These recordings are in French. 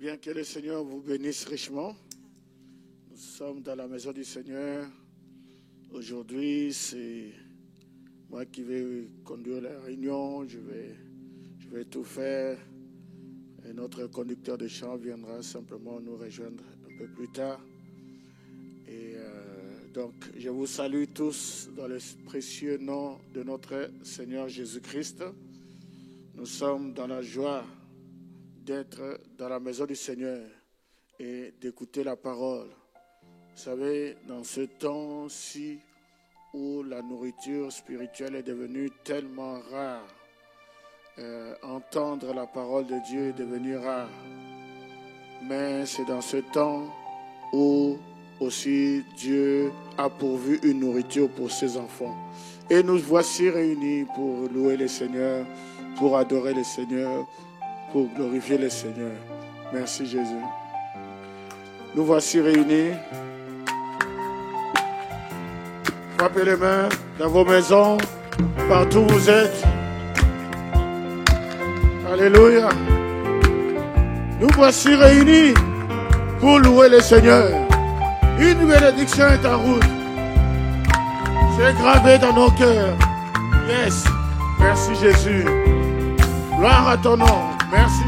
Bien que le Seigneur vous bénisse richement. Nous sommes dans la maison du Seigneur. Aujourd'hui, c'est moi qui vais conduire la réunion. Je vais tout faire. Et notre conducteur de chant viendra simplement nous rejoindre un peu plus tard. Et donc, je vous salue tous dans le précieux nom de notre Seigneur Jésus-Christ. Nous sommes dans la joie d'être dans la maison du Seigneur et d'écouter la parole. Vous savez, dans ce temps-ci où la nourriture spirituelle est devenue tellement rare, entendre la parole de Dieu est devenu rare. Mais c'est dans ce temps où aussi Dieu a pourvu une nourriture pour ses enfants. Et nous voici réunis pour louer le Seigneur, pour adorer le Seigneur, pour glorifier le Seigneur. Merci Jésus. Nous voici réunis. Frappez les mains dans vos maisons, partout où vous êtes. Alléluia. Nous voici réunis pour louer le Seigneur. Une bénédiction est en route. C'est gravé dans nos cœurs. Yes. Merci Jésus. Gloire à ton nom. Merci.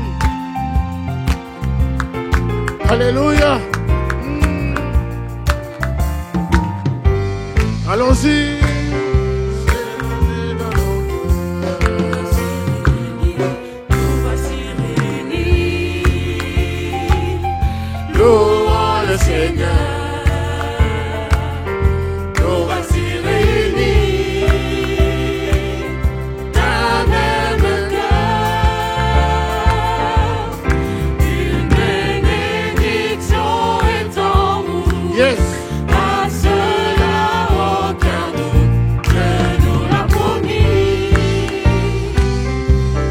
Alléluia. Allons-y. Nous voici réunis. Louons le Seigneur. Nous voici réunis. D'un même cœur. Une bénédiction est en nous. Yes. À cela aucun doute que nous l'a promis.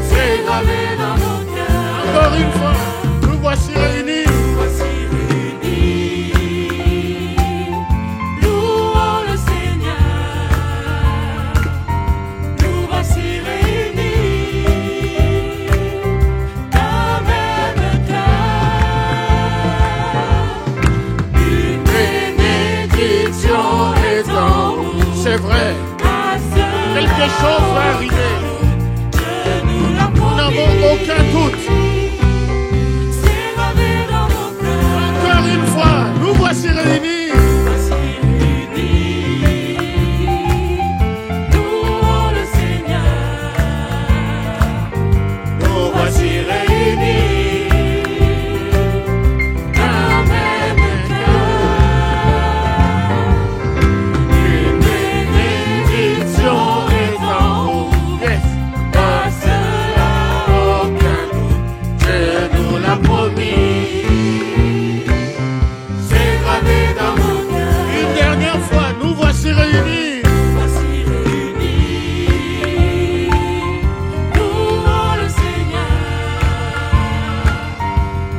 C'est gravé dans nos cœurs. Encore une fois, nous voici réunis. Nous voici réunis. Louons le Seigneur. Nous voici réunis. D'un même cœur. Une bénédiction est en nous. C'est vrai. À cela Quelque chose va arriver. que nous l'a Nous n'avons promis. aucun doute. C'est gravé dans nos cœurs. Encore une fois, nous voici réunis. Voici réunis. Louons le Seigneur. Nous voici réunis. D'un même cœur. Une bénédiction est en nous. Yes. À cela aucun doute que nous l'a promis. C'est gravé dans nos cœurs. Une dernière fois, nous voici réunis. Voici réunis. Louons le Seigneur.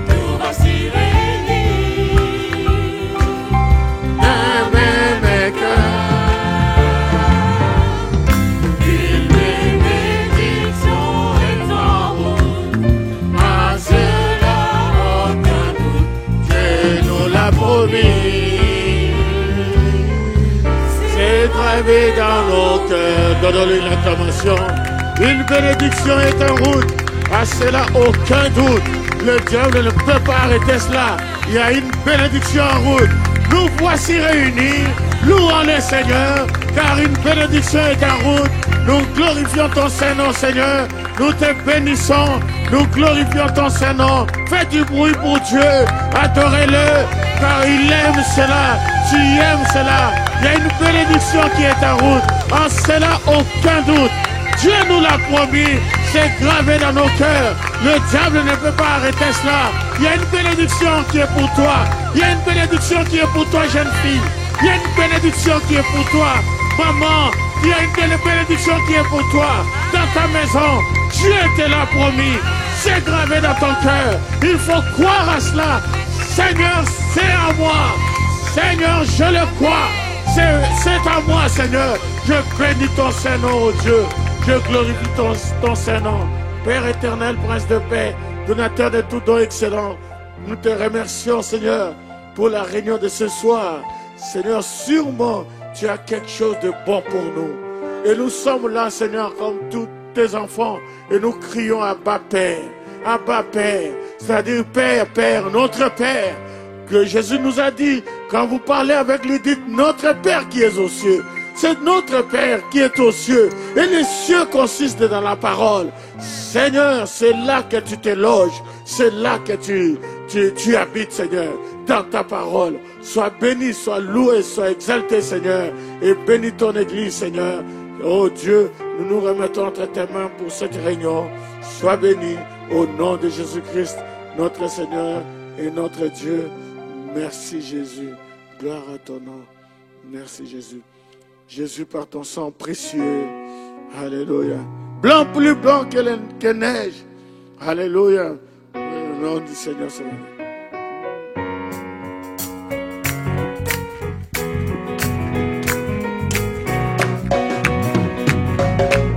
Nous voici réunis. Un même cœur. Une bénédiction est en nous. À cela aucun doute Que nous l'a promis. C'est gravé dans nos cœurs. Donnons-lui une acclamation. Une bénédiction est en route. À cela, aucun doute. Le diable ne peut pas arrêter cela. Il y a une bénédiction en route. Nous voici réunis. Louons le Seigneur, car une bénédiction est en route. Nous glorifions ton Saint-Nom, Seigneur. Nous te bénissons. Nous glorifions ton Saint-Nom. Fais du bruit pour Dieu. Adorez-le, car il aime cela. Tu aimes cela. Il y a une bénédiction qui est en route. En cela, aucun doute. Dieu nous l'a promis. C'est gravé dans nos cœurs. Le diable ne peut pas arrêter cela. Il y a une bénédiction qui est pour toi. Il y a une bénédiction qui est pour toi, jeune fille. Il y a une bénédiction qui est pour toi, maman. Il y a une bénédiction qui est pour toi. Dans ta maison, Dieu te l'a promis. C'est gravé dans ton cœur. Il faut croire à cela. Seigneur, c'est à moi. Seigneur, je le crois. C'est à moi, Seigneur. Je bénis ton Saint-Nom, oh Dieu. Je glorifie ton Saint-Nom. Père éternel, Prince de paix, donateur de tout don excellent, Nous te remercions, Seigneur, pour la réunion de ce soir. Seigneur, sûrement, tu as quelque chose de bon pour nous. Et nous sommes là, Seigneur, comme tous tes enfants. Et nous crions Abba Père. Abba Père. C'est-à-dire Père, Père, notre Père. Que Jésus nous a dit, quand vous parlez avec lui, dites notre Père qui est aux cieux. C'est notre Père qui est aux cieux. Et les cieux consistent dans la parole. Seigneur, c'est là que tu te loges. C'est là que tu habites, Seigneur, dans ta parole. Sois béni, sois loué, sois exalté, Seigneur. Et bénis ton Église, Seigneur. Oh Dieu, nous nous remettons entre tes mains pour cette réunion. Sois béni au nom de Jésus-Christ, notre Seigneur et notre Dieu. Merci Jésus. Gloire à ton nom. Merci Jésus. Jésus, par ton sang précieux. Alléluia. Blanc, plus blanc que neige. Alléluia. Au nom du Seigneur, Seigneur.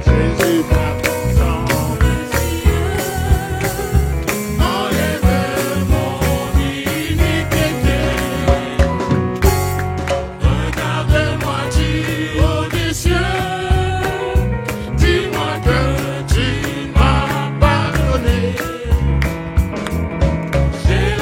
Jésus, par ton sang précieux, enlève mon iniquité. Regarde-moi du haut des cieux, dis-moi que tu m'as pardonné. Jésus,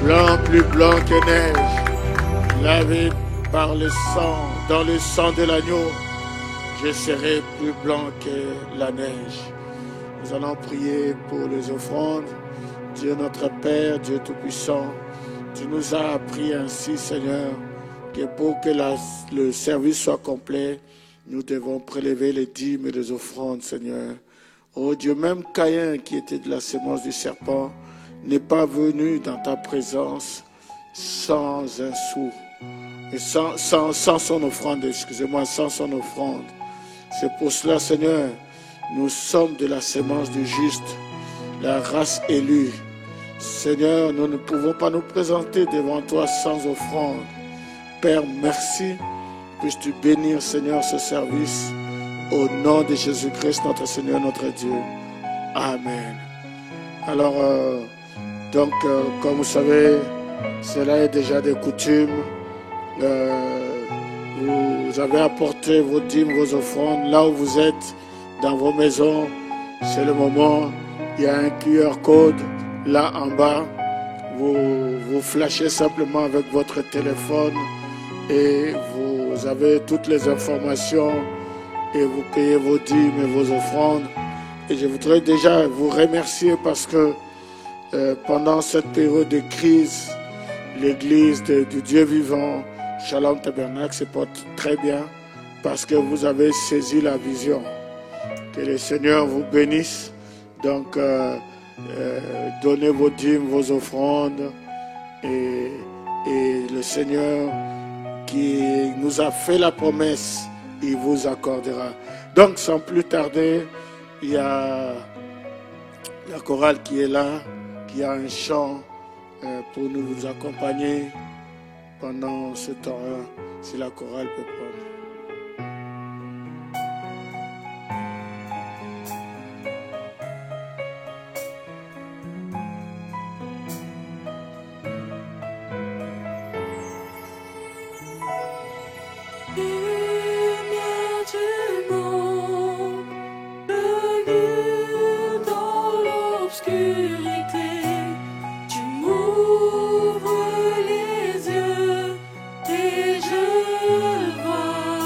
blanc, plus blanc que neige, lavé par le sang, dans le sang de l'agneau, je serai plus blanc que la neige. Nous allons prier pour les offrandes. Dieu notre Père, Dieu Tout-Puissant, tu nous as appris ainsi, Seigneur, que pour que le service soit complet, nous devons prélever les dîmes et les offrandes, Seigneur. Oh Dieu, même Caïn, qui était de la sémence du serpent, n'est pas venu dans ta présence sans un sou. Et sans son offrande, excusez-moi, sans son offrande. C'est pour cela, Seigneur, nous sommes de la sémence du juste, la race élue. Seigneur, nous ne pouvons pas nous présenter devant toi sans offrande. Père, merci. Puisses-tu bénir, Seigneur, ce service. Au nom de Jésus-Christ, notre Seigneur, notre Dieu. Amen. Alors, comme vous savez, cela est déjà des coutumes. Vous avez apporté vos dîmes, vos offrandes là où vous êtes, dans vos maisons. C'est le moment. Il y a un QR code là en bas. Vous flashez simplement avec votre téléphone et vous avez toutes les informations et vous payez vos dîmes et vos offrandes. Et je voudrais déjà vous remercier parce que pendant cette période de crise, l'Église du Dieu vivant, Shalom Tabernacle, se porte très bien parce que vous avez saisi la vision. Que le Seigneur vous bénisse. Donc, donnez vos dîmes, vos offrandes et le Seigneur qui nous a fait la promesse, il vous accordera. Donc, sans plus tarder, il y a la chorale qui est là, qui a un chant pour nous accompagner pendant ce temps-là, si la chorale peut prendre. Et je vois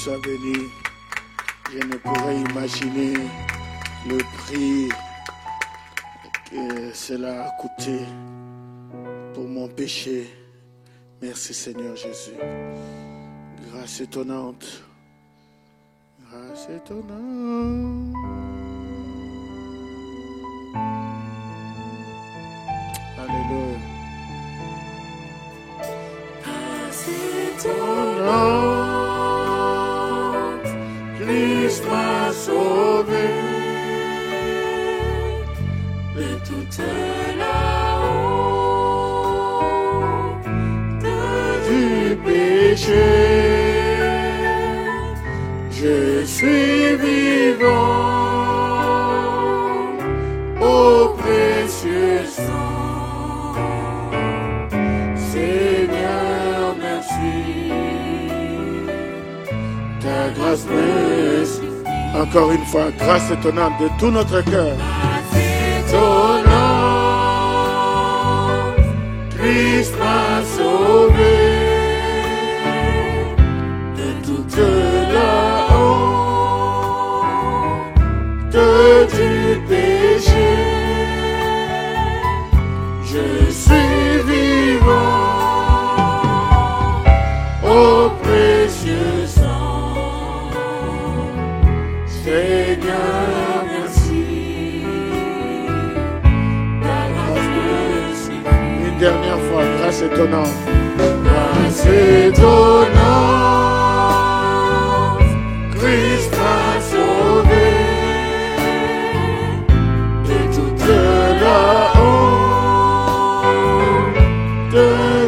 soit béni. Je ne pourrais imaginer le prix que cela a coûté pour mon péché. Merci Seigneur Jésus. Grâce étonnante. Grâce étonnante. Alléluia. Grâce étonnante, Christ m'a sauvé de toute la honte du péché. Je suis vivant au précieux sang. Seigneur, merci. Ta grâce me suffit. Encore une fois, grâce étonnante de tout notre cœur. Grâce étonnante, Christ m'a sauvé de toute la honte du péché. Je suis vivant au précieux sang. Seigneur, merci. Ta grâce me suffit. Une dernière fois, grâce étonnante. Grâce étonnante, Christ m'a sauvé de toute la honte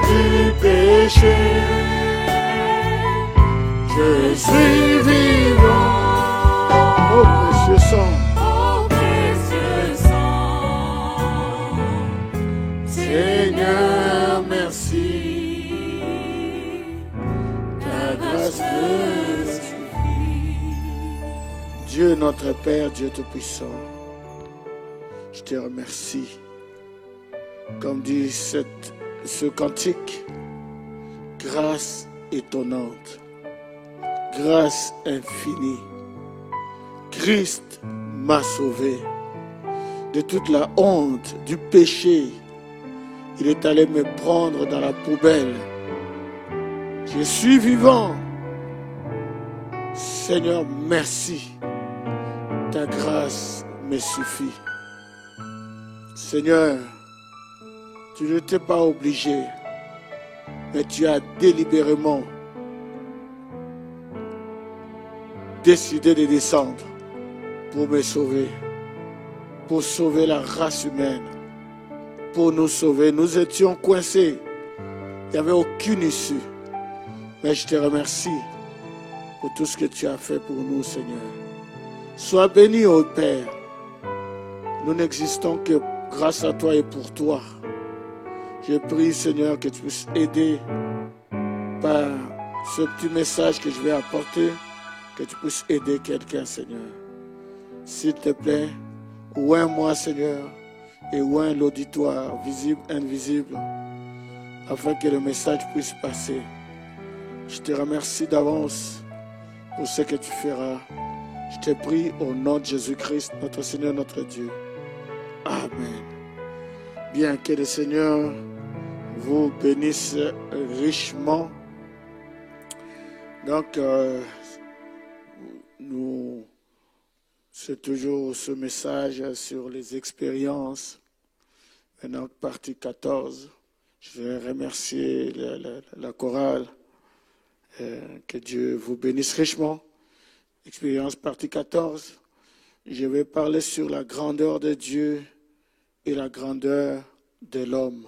du péché. Je suis vivant Oh précieux sang. au précieux sang. Seigneur, merci. Ta grâce me suffit. Dieu notre Père, Dieu Tout-Puissant, je te remercie. Comme dit ce cantique, grâce étonnante, grâce infinie. Christ m'a sauvé de toute la honte, du péché. Il est allé me prendre dans la poubelle. Je suis vivant. Seigneur, merci. Ta grâce me suffit. Seigneur, tu n'étais pas obligé, mais tu as délibérément décidé de descendre pour me sauver, pour sauver la race humaine, pour nous sauver. Nous étions coincés. Il n'y avait aucune issue. Mais je te remercie pour tout ce que tu as fait pour nous, Seigneur. Sois béni, ô Père. Nous n'existons que grâce à toi et pour toi. Je prie, Seigneur, que tu puisses aider par ce petit message que je vais apporter, que tu puisses aider quelqu'un, Seigneur. S'il te plaît, oins-moi, Seigneur, et oins l'auditoire, visible, invisible, afin que le message puisse passer. Je te remercie d'avance pour ce que tu feras. Je te prie au nom de Jésus-Christ, notre Seigneur, notre Dieu. Amen. Bien que le Seigneur vous bénisse richement. Donc, c'est toujours ce message sur les expériences. Maintenant, partie 14. Je vais remercier la chorale. Que Dieu vous bénisse richement. Expérience partie 14. Je vais parler sur la grandeur de Dieu et la grandeur de l'homme.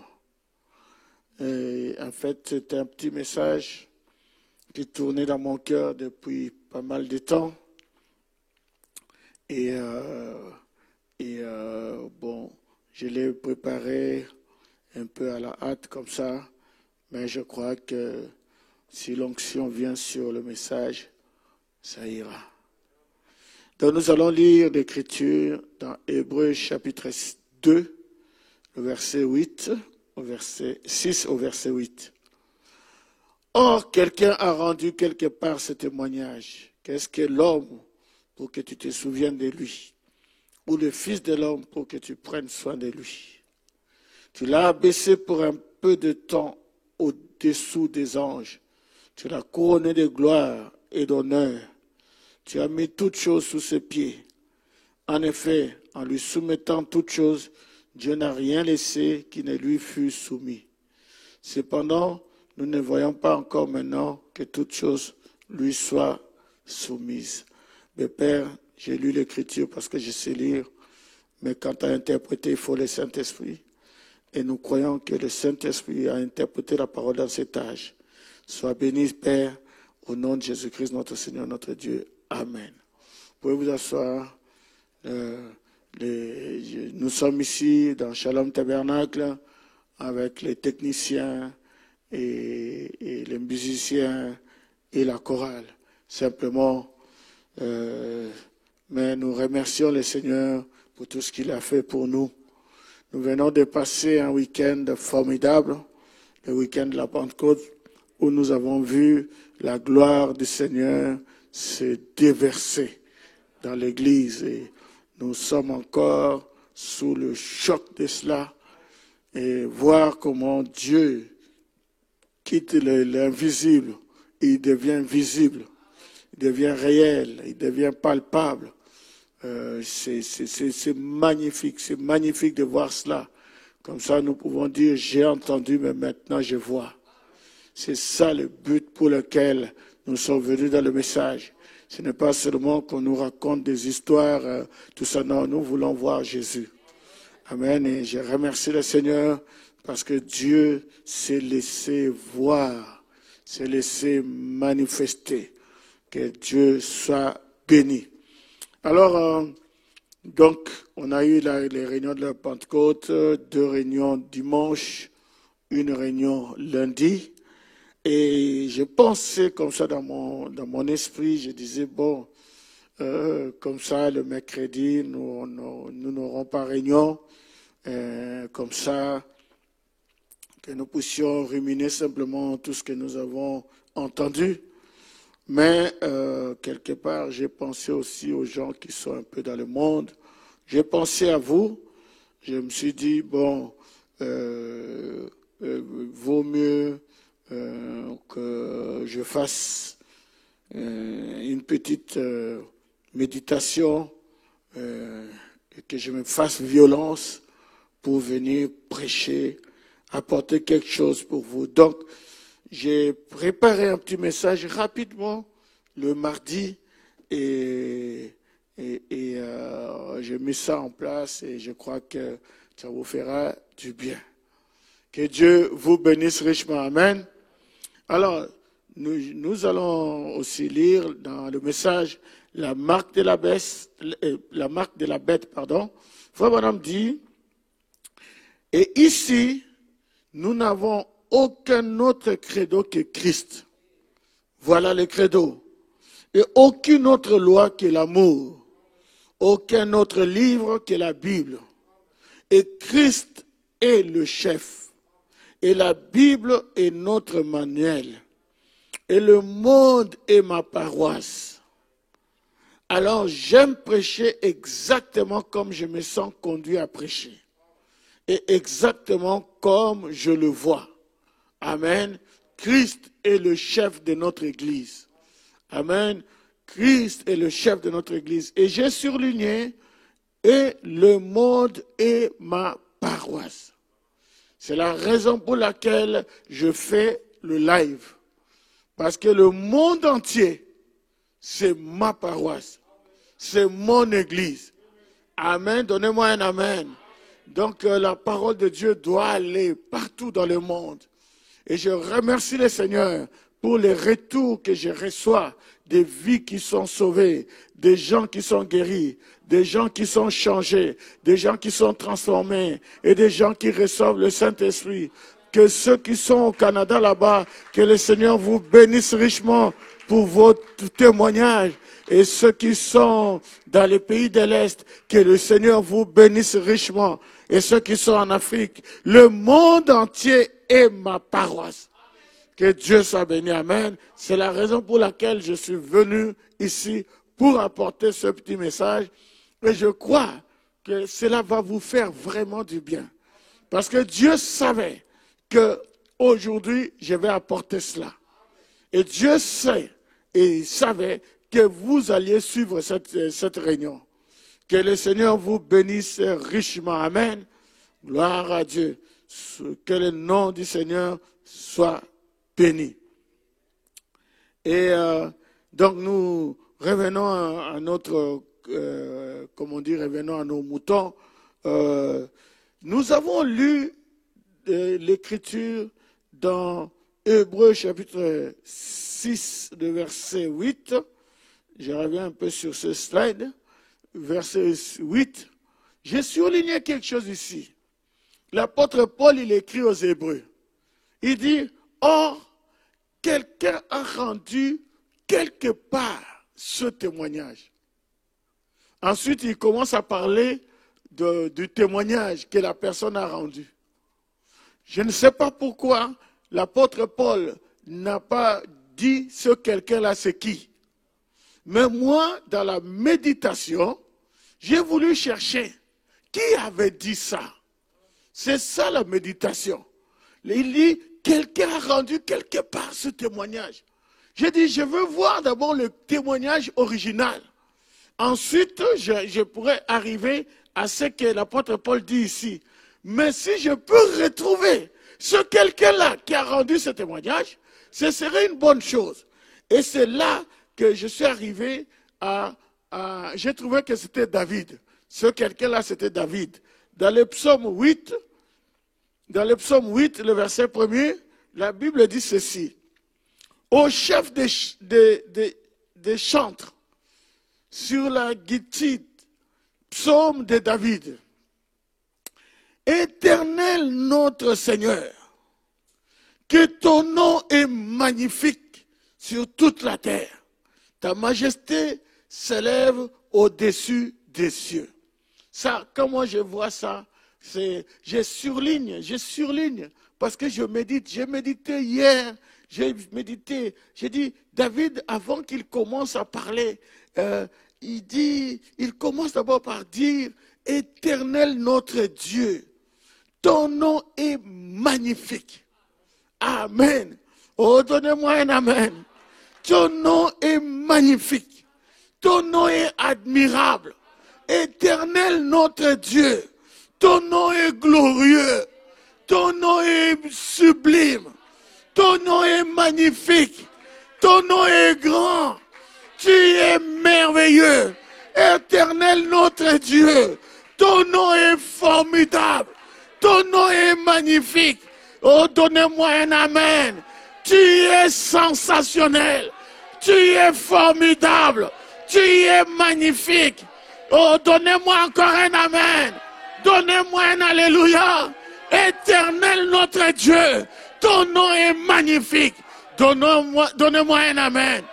En fait, c'est un petit message qui tournait dans mon cœur depuis pas mal de temps. Et bon, je l'ai préparé un peu à la hâte comme ça, mais je crois que si l'onction vient sur le message, ça ira. Donc nous allons lire l'Écriture dans Hébreux chapitre 2, le verset 8, au verset 6 au verset 8. Or, quelqu'un a rendu quelque part ce témoignage. Qu'est-ce que l'homme pour que tu te souviennes de lui? Ou le Fils de l'homme pour que tu prennes soin de lui? Tu l'as abaissé pour un peu de temps au-dessous des anges. Tu l'as couronné de gloire et d'honneur. Tu as mis toutes choses sous ses pieds. En effet, en lui soumettant toutes choses, Dieu n'a rien laissé qui ne lui fût soumis. Cependant, nous ne voyons pas encore maintenant que toutes choses lui soient soumises. Mais Père, j'ai lu l'Écriture parce que je sais lire, mais quand à interpréter, il faut le Saint-Esprit. Et nous croyons que le Saint-Esprit a interprété la parole dans cet âge. Sois béni, Père, au nom de Jésus-Christ, notre Seigneur, notre Dieu. Amen. Vous pouvez vous asseoir. Nous sommes ici dans Shalom Tabernacle avec les techniciens et les musiciens et la chorale. Simplement, mais nous remercions le Seigneur pour tout ce qu'il a fait pour nous. Nous venons de passer un week-end formidable, le week-end de la Pentecôte, où nous avons vu la gloire du Seigneur se déverser dans l'Église. Et nous sommes encore sous le choc de cela et voir comment Dieu quitte l'invisible, il devient visible, il devient réel, il devient palpable. C'est magnifique de voir cela. Comme ça, nous pouvons dire, j'ai entendu, mais maintenant je vois. C'est ça le but pour lequel nous sommes venus dans le message. Ce n'est pas seulement qu'on nous raconte des histoires, tout ça, non, nous voulons voir Jésus. Amen, et je remercie le Seigneur parce que Dieu s'est laissé voir, s'est laissé manifester. Que Dieu soit béni. Alors, donc, on a eu les réunions de la Pentecôte, 2 réunions dimanche, 1 réunion lundi. Et je pensais comme ça dans mon esprit, je disais, bon, comme ça, le mercredi, nous n'aurons pas réunion. Comme ça, que nous puissions ruminer simplement tout ce que nous avons entendu. Mais quelque part, j'ai pensé aussi aux gens qui sont un peu dans le monde. J'ai pensé à vous. Je me suis dit, bon, vaut mieux que je fasse une petite méditation et que je me fasse violence pour venir prêcher, apporter quelque chose pour vous. Donc, j'ai préparé un petit message rapidement le mardi et j'ai mis ça en place et je crois que ça vous fera du bien. Que Dieu vous bénisse richement. Amen. Alors, nous allons aussi lire dans le message la marque de la bête, pardon. Frère Branham dit, et ici, nous n'avons aucun autre credo que Christ. Voilà le credo. Et aucune autre loi que l'amour. Aucun autre livre que la Bible. Et Christ est le chef. Et la Bible est notre manuel. Et le monde est ma paroisse. Alors j'aime prêcher exactement comme je me sens conduit à prêcher. Et exactement comme je le vois. Amen. Christ est le chef de notre Église. Amen. Christ est le chef de notre Église. Et j'ai surligné, et le monde est ma paroisse. C'est la raison pour laquelle je fais le live. Parce que le monde entier, c'est ma paroisse. C'est mon Église. Amen. Donnez-moi un amen. Donc la parole de Dieu doit aller partout dans le monde. Et je remercie le Seigneur pour les retours que je reçois, des vies qui sont sauvées, des gens qui sont guéris, des gens qui sont changés, des gens qui sont transformés et des gens qui reçoivent le Saint-Esprit. Que ceux qui sont au Canada là-bas, que le Seigneur vous bénisse richement pour vos témoignages. Et ceux qui sont dans les pays de l'Est, que le Seigneur vous bénisse richement. Et ceux qui sont en Afrique, le monde entier est ma paroisse. Que Dieu soit béni, amen. C'est la raison pour laquelle je suis venu ici pour apporter ce petit message. Et je crois que cela va vous faire vraiment du bien. Parce que Dieu savait que aujourd'hui je vais apporter cela. Et Dieu sait et il savait que vous alliez suivre cette réunion. Que le Seigneur vous bénisse richement. Amen. Gloire à Dieu. Que le nom du Seigneur soit béni. Et donc nous revenons à notre, revenons à nos moutons. Nous avons lu l'écriture dans Hébreux chapitre 6, de verset 8. Je reviens un peu sur ce slide. Verset 8. J'ai surligné quelque chose ici. L'apôtre Paul, il écrit aux Hébreux. Il dit, or, quelqu'un a rendu quelque part ce témoignage. Ensuite, il commence à parler du témoignage que la personne a rendu. Je ne sais pas pourquoi l'apôtre Paul n'a pas dit ce quelqu'un-là, c'est qui. Mais moi, dans la méditation, j'ai voulu chercher qui avait dit ça. C'est ça la méditation. Il dit, quelqu'un a rendu quelque part ce témoignage. J'ai dit, je veux voir d'abord le témoignage original. Ensuite, je pourrais arriver à ce que l'apôtre Paul dit ici. Mais si je peux retrouver ce quelqu'un-là qui a rendu ce témoignage, ce serait une bonne chose. Et c'est là que je suis arrivé j'ai trouvé que c'était David. Ce quelqu'un-là, c'était David. Dans le psaume 8, le verset 1er, la Bible dit ceci. Au chef des chantres, sur la guitare, psaume de David. Éternel notre Seigneur, que ton nom est magnifique sur toute la terre. Ta majesté s'élève au-dessus des cieux. Ça, quand moi je vois ça, je surligne, parce que je médite. J'ai médité hier, j'ai dit, David, avant qu'il commence à parler, il commence d'abord par dire, Éternel notre Dieu, ton nom est magnifique. Amen. Oh, donnez-moi un amen. Ton nom est magnifique. Ton nom est admirable. Éternel notre Dieu, ton nom est glorieux. Ton nom est sublime. Ton nom est magnifique. Ton nom est grand. Tu es merveilleux. Éternel notre Dieu, ton nom est formidable. Ton nom est magnifique. Oh, donnez-moi un amen. Tu es sensationnel. Tu es formidable. Tu es magnifique. Oh, donnez-moi encore un amen. Donnez-moi un alléluia. Éternel notre Dieu, ton nom est magnifique. Donnez-moi un amen.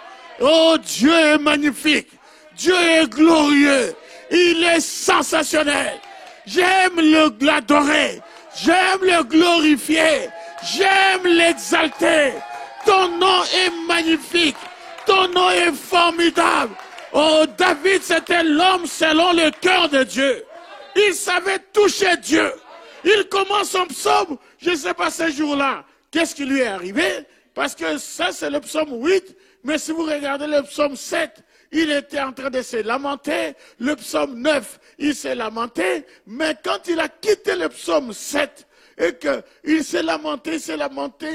Oh, Dieu est magnifique. Dieu est glorieux. Il est sensationnel. J'aime l'adorer. J'aime le glorifier. J'aime l'exalter. Ton nom est magnifique. Ton nom est formidable. Oh, David, c'était l'homme selon le cœur de Dieu. Il savait toucher Dieu. Il commence son psaume, je ne sais pas ce jour-là, qu'est-ce qui lui est arrivé? Parce que ça, c'est le psaume 8. Mais si vous regardez le psaume 7, il était en train de se lamenter. Le psaume 9, il s'est lamenté. Mais quand il a quitté le psaume 7, et qu'il s'est lamenté,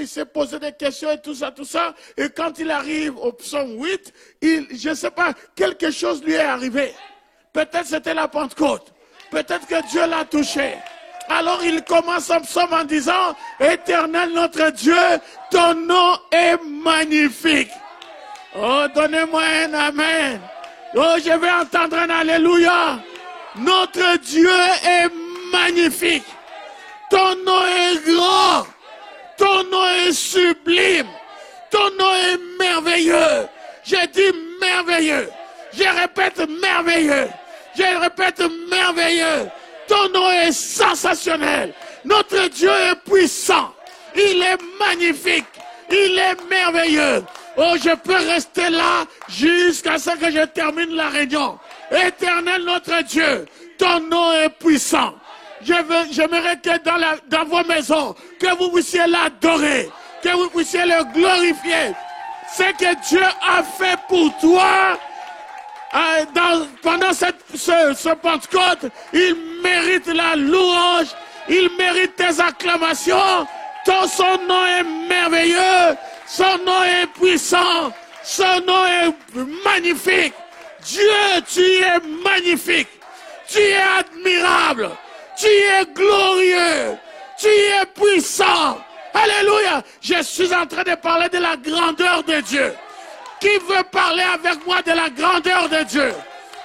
il s'est posé des questions et tout ça. Et quand il arrive au psaume 8, je ne sais pas, quelque chose lui est arrivé. Peut-être c'était la Pentecôte. Peut-être que Dieu l'a touché. Alors il commence son psaume en disant, Éternel notre Dieu, ton nom est magnifique. Oh, donnez-moi un amen. Oh, je vais entendre un alléluia. Notre Dieu est magnifique. Ton nom est grand. Ton nom est sublime. Ton nom est merveilleux. J'ai dit merveilleux. Je répète merveilleux. Je répète merveilleux. Ton nom est sensationnel. Notre Dieu est puissant. Il est magnifique. Il est merveilleux. Oh, je peux rester là jusqu'à ce que je termine la réunion. Éternel notre Dieu, ton nom est puissant. J'aimerais que dans vos maisons, que vous puissiez l'adorer, que vous puissiez le glorifier. Ce que Dieu a fait pour toi pendant ce Pentecôte, il mérite la louange, il mérite tes acclamations. Son nom est merveilleux, son nom est puissant, son nom est magnifique. Dieu, tu es magnifique, tu es admirable, tu es glorieux, tu es puissant. Alléluia. Je suis en train de parler de la grandeur de Dieu. Qui veut parler avec moi de la grandeur de Dieu?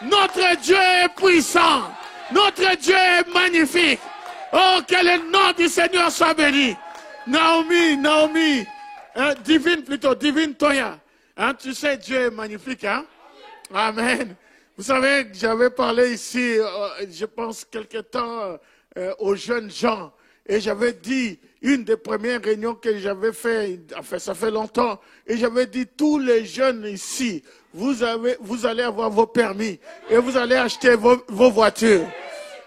Notre Dieu est puissant, notre Dieu est magnifique. Oh, que le nom du Seigneur soit béni. Naomi, Divine Toya. Hein, tu sais, Dieu est magnifique, hein? Amen. Vous savez, j'avais parlé ici, je pense, quelque temps aux jeunes gens. Et j'avais dit, une des premières réunions que j'avais fait, enfin, ça fait longtemps, et j'avais dit, tous les jeunes ici, vous allez avoir vos permis, et vous allez acheter vos voitures.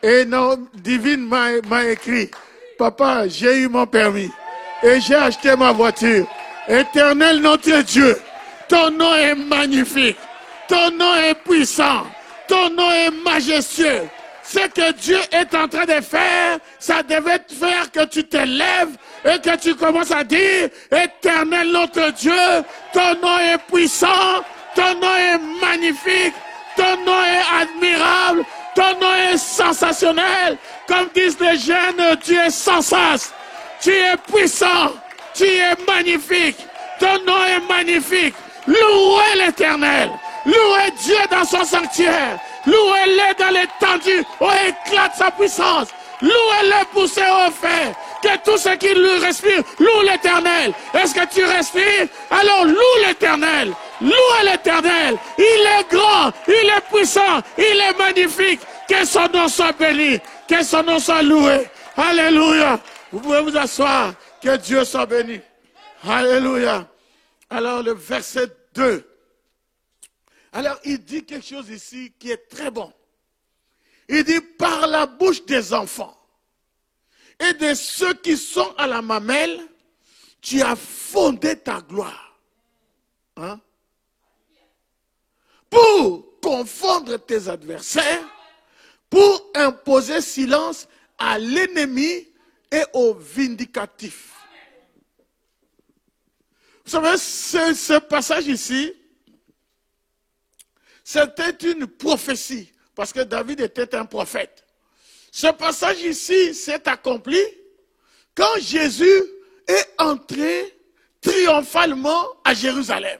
Et non, Divine m'a écrit, papa, j'ai eu mon permis, et j'ai acheté ma voiture. Éternel notre Dieu, ton nom est magnifique, ton nom est puissant, ton nom est majestueux. Ce que Dieu est en train de faire, ça devait te faire que tu te lèves et que tu commences à dire, Éternel notre Dieu, ton nom est puissant, ton nom est magnifique, ton nom est admirable, ton nom est sensationnel. Comme disent les jeunes, tu es sans sens, tu es puissant, tu es magnifique, ton nom est magnifique. Louez l'Éternel, louez Dieu dans son sanctuaire. Louez-le dans l'étendue, où éclate sa puissance. Louez-le pour ses hauts faits. Que tout ce qui lui respire, loue l'Éternel. Est-ce que tu respires? Alors loue l'Éternel. Louez l'Éternel. Il est grand, il est puissant, il est magnifique. Que son nom soit béni, que son nom soit loué. Alléluia. Vous pouvez vous asseoir. Que Dieu soit béni. Alléluia. Alors le verset 2. Alors, il dit quelque chose ici qui est très bon. Il dit, par la bouche des enfants et de ceux qui sont à la mamelle, tu as fondé ta gloire. Hein? Pour confondre tes adversaires, pour imposer silence à l'ennemi et au vindicatif. Vous savez, ce passage ici, c'était une prophétie, parce que David était un prophète. Ce passage ici s'est accompli quand Jésus est entré triomphalement à Jérusalem.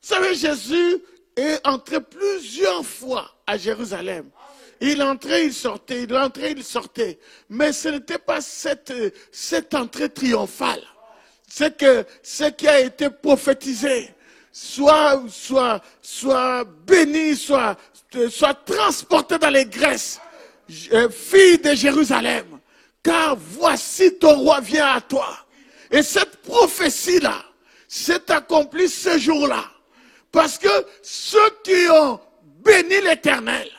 Vous savez, Jésus est entré plusieurs fois à Jérusalem. Il entrait, il sortait, il entrait, il sortait. Mais ce n'était pas cette entrée triomphale. C'est que ce qui a été prophétisé, soit béni, soit transporté dans les Grèces, fille de Jérusalem, car voici ton roi vient à toi. Et cette prophétie-là s'est accomplie ce jour-là, parce que ceux qui ont béni l'Éternel,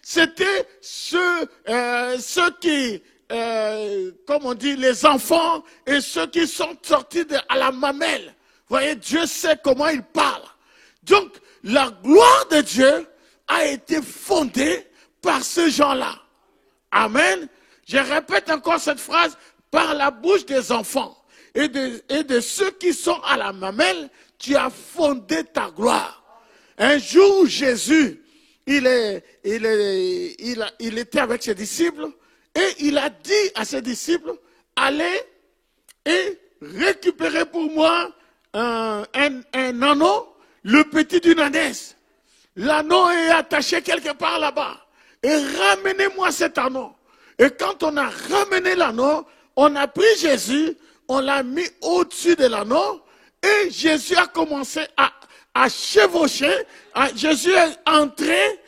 c'était ceux qui, comme on dit, les enfants et ceux qui sont sortis à la mamelle. Vous voyez, Dieu sait comment il parle. Donc, la gloire de Dieu a été fondée par ces gens-là. Amen. Je répète encore cette phrase, par la bouche des enfants et de ceux qui sont à la mamelle, tu as fondé ta gloire. Un jour, Jésus, il était avec ses disciples et il a dit à ses disciples, allez et récupérez pour moi un anneau, le petit d'une ânesse. L'anneau est attaché quelque part là-bas. Et ramenez-moi cet anneau. Et quand on a ramené l'anneau, on a pris Jésus, on l'a mis au-dessus de l'anneau, et Jésus a commencé à chevaucher. Jésus est entré,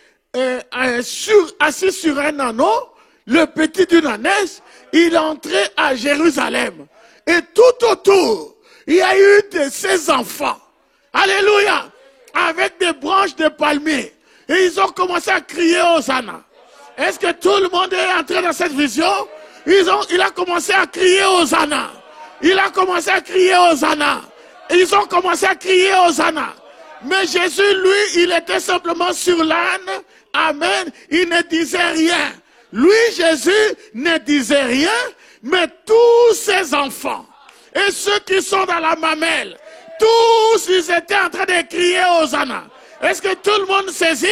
assis sur un anneau, le petit d'une ânesse, il est entré à Jérusalem. Et tout autour, il y a eu de ces enfants, alléluia, avec des branches de palmiers. Et ils ont commencé à crier Hosanna. Est-ce que tout le monde est entré dans cette vision? Il a commencé à crier Hosanna. Il a commencé à crier Hosanna. Ils ont commencé à crier Hosanna. Mais Jésus, lui, il était simplement sur l'âne. Amen. Il ne disait rien. Lui, Jésus, ne disait rien. Mais tous ses enfants et ceux qui sont dans la mamelle, tous, ils étaient en train de crier Hosanna. Est-ce que tout le monde saisit?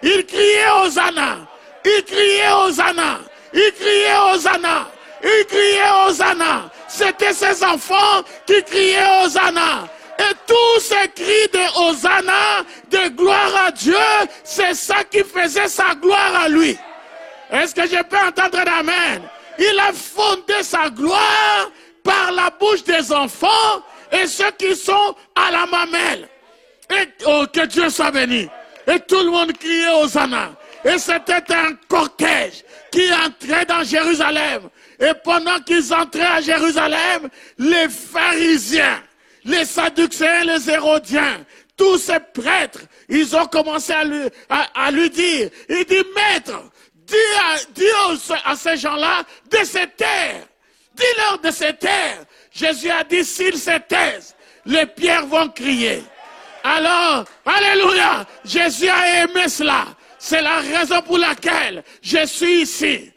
Ils criaient Hosanna. Ils criaient Hosanna. Ils criaient Hosanna. Ils criaient Hosanna. C'était ces enfants qui criaient Hosanna. Et tous ces cris de Hosanna, de gloire à Dieu, c'est ça qui faisait sa gloire à lui. Est-ce que je peux entendre un amen? Il a fondé sa gloire par la bouche des enfants et ceux qui sont à la mamelle. Et oh, que Dieu soit béni. Et tout le monde criait Hosanna. Et c'était un cortège qui entrait dans Jérusalem. Et pendant qu'ils entraient à Jérusalem, les pharisiens, les sadducéens, les hérodiens, tous ces prêtres, ils ont commencé à lui dire. Il dit, maître, dis à ces gens-là de se taire. Dis-leur de se taire. Jésus a dit, s'ils se taisent, les pierres vont crier. Alors, alléluia, Jésus a aimé cela. C'est la raison pour laquelle je suis ici.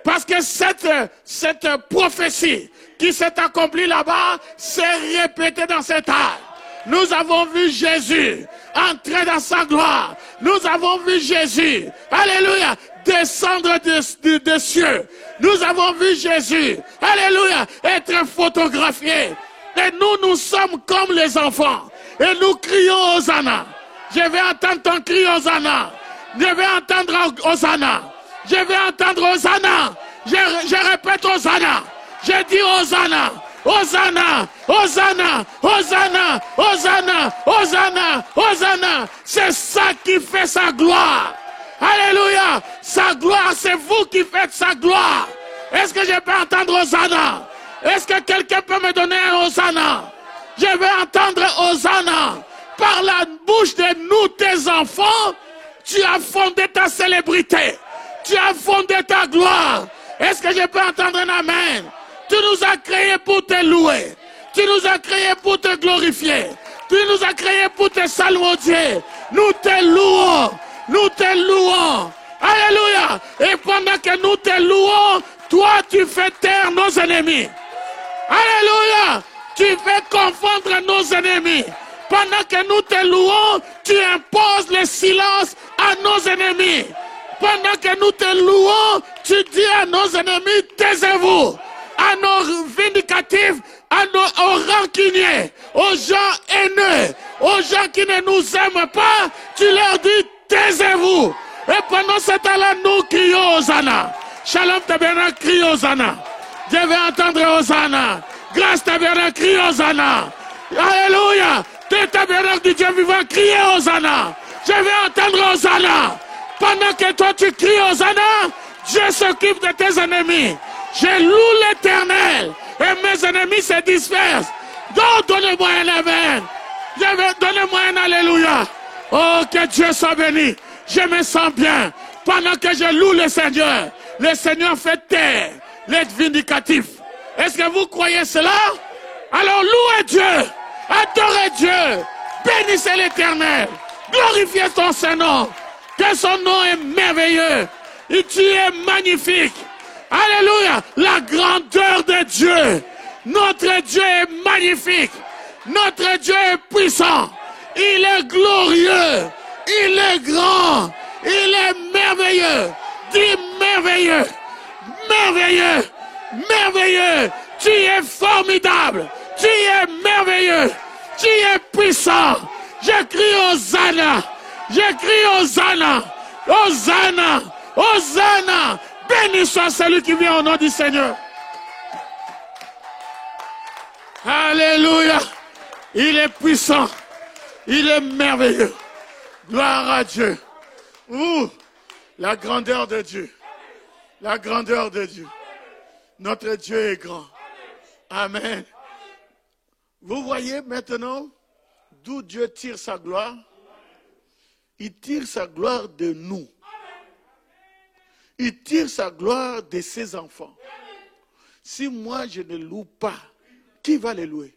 Parce que cette prophétie qui s'est accomplie là-bas s'est répétée dans cette âge. Nous avons vu Jésus entrer dans sa gloire. Nous avons vu Jésus, alléluia, descendre des cieux. Nous avons vu Jésus, alléluia, être photographié. Et nous sommes comme les enfants. Et nous crions Hosanna. Je vais entendre ton cri Hosanna. Je vais entendre Hosanna. Je vais entendre Hosanna. Je répète Hosanna. Je dis Hosanna. Hosanna. Hosanna. Hosanna. Hosanna. Hosanna. Hosanna. C'est ça qui fait sa gloire. Alléluia. Sa gloire, c'est vous qui faites sa gloire. Est-ce que je peux entendre Hosanna? Est-ce que quelqu'un peut me donner un Hosanna? Je vais entendre Hosanna. Par la bouche de nous, tes enfants, tu as fondé ta célébrité. Tu as fondé ta gloire. Est-ce que je peux entendre un amen? Tu nous as créés pour te louer. Tu nous as créés pour te glorifier. Tu nous as créés pour te salmodier. Nous te louons. Nous te louons. Alléluia. Et pendant que nous te louons, toi tu fais taire nos ennemis. Alléluia. Tu fais confondre nos ennemis. Pendant que nous te louons, tu imposes le silence à nos ennemis. Pendant que nous te louons, tu dis à nos ennemis, taisez-vous. À nos vindicatifs, aux rancuniers, aux gens haineux, aux gens qui ne nous aiment pas, tu leur dis, taisez-vous. Et pendant ce temps-là, nous crions Hosanna. Shalom Tabernacle, crie Hosanna. Je vais entendre Hosanna. Grâce Tabernacle, crie Hosanna. Alléluia. Tes tabernacles du Dieu vivant, criez Hosanna. Je vais entendre Hosanna. Pendant que toi tu cries Hosanna, Dieu s'occupe de tes ennemis. Je loue l'Éternel et mes ennemis se dispersent. Donc donnez-moi un amen. Donnez-moi un alléluia. Oh, que Dieu soit béni. Je me sens bien. Pendant que je loue le Seigneur fait taire les vindicatifs. Est-ce que vous croyez cela? Alors louez Dieu. Adorez Dieu. Bénissez l'Éternel. Glorifiez ton Saint-Nom. Que son nom est merveilleux. Et tu es magnifique. Alléluia. La grandeur de Dieu. Notre Dieu est magnifique. Notre Dieu est puissant. Il est glorieux. Il est grand. Il est merveilleux. Dis merveilleux. Merveilleux. Merveilleux. Tu es formidable. Tu es merveilleux. Tu es puissant. Je crie Hosanna. Je crie Hosanna. Hosanna. Hosanna. Béni soit celui qui vient au nom du Seigneur. Alléluia. Il est puissant. Il est merveilleux. Gloire à Dieu. Ouh, la grandeur de Dieu. La grandeur de Dieu. Notre Dieu est grand. Amen. Vous voyez maintenant d'où Dieu tire sa gloire? Il tire sa gloire de nous. Il tire sa gloire de ses enfants. Si moi je ne loue pas, qui va les louer?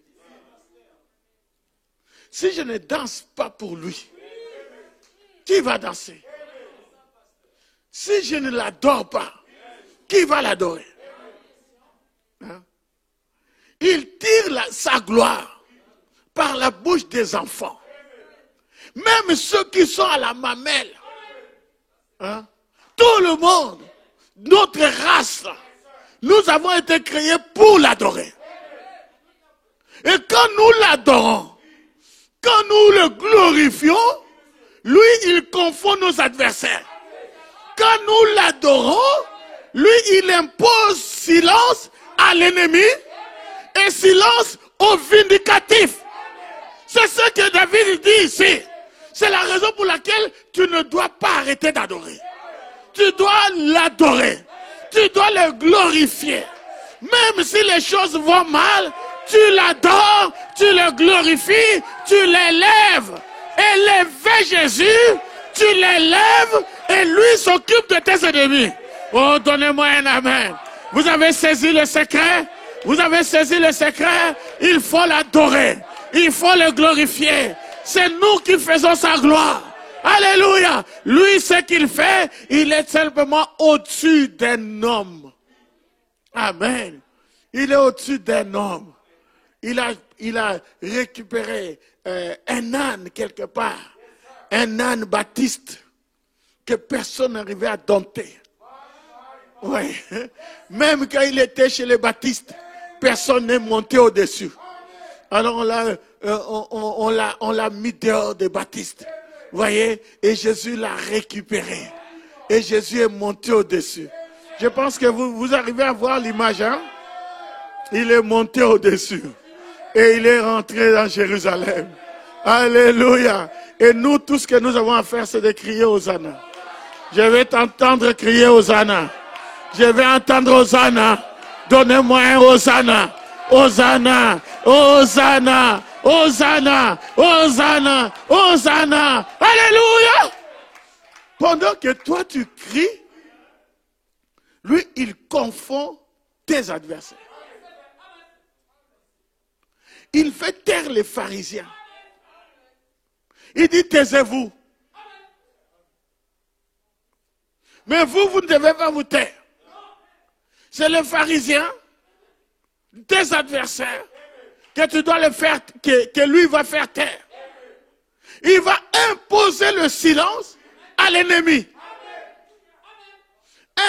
Si je ne danse pas pour lui, qui va danser? Si je ne l'adore pas, qui va l'adorer? Hein? Il tire sa gloire par la bouche des enfants. Même ceux qui sont à la mamelle. Hein? Tout le monde, notre race, nous avons été créés pour l'adorer. Et quand nous l'adorons, quand nous le glorifions, lui, il confond nos adversaires. Quand nous l'adorons, lui, il impose silence à l'ennemi et silence au vindicatif. C'est ce que David dit ici. C'est la raison pour laquelle tu ne dois pas arrêter d'adorer. Tu dois l'adorer. Tu dois le glorifier. Même si les choses vont mal, tu l'adores, tu le glorifies, tu l'élèves. Élever Jésus, tu l'élèves et lui s'occupe de tes ennemis. Oh, donnez-moi un amen. Vous avez saisi le secret? Vous avez saisi le secret? Il faut l'adorer. Il faut le glorifier. C'est nous qui faisons sa gloire. Alléluia. Lui, ce qu'il fait, il est simplement au-dessus d'un homme. Amen. Il est au-dessus d'un homme. Il a récupéré un âne quelque part. Un âne baptiste que personne n'arrivait à dompter. Oui. Même quand il était chez les baptistes, personne n'est monté au-dessus. Alors on l'a mis dehors des baptistes. Vous voyez? Et Jésus l'a récupéré. Et Jésus est monté au-dessus. Je pense que vous arrivez à voir l'image. Hein? Il est monté au-dessus. Et il est rentré dans Jérusalem. Alléluia. Et nous, tout ce que nous avons à faire, c'est de crier Hosanna. Je vais t'entendre crier Hosanna. Je vais entendre Hosanna. Donnez-moi un Hosanna. Hosanna. Hosanna. Hosanna. Hosanna. Hosanna. Alléluia. Pendant que toi tu cries, lui, il confond tes adversaires. Il fait taire les pharisiens. Il dit, taisez-vous. Mais vous ne devez pas vous taire. C'est les pharisiens, tes adversaires, que tu dois le faire, que lui va faire taire. Il va imposer le silence à l'ennemi.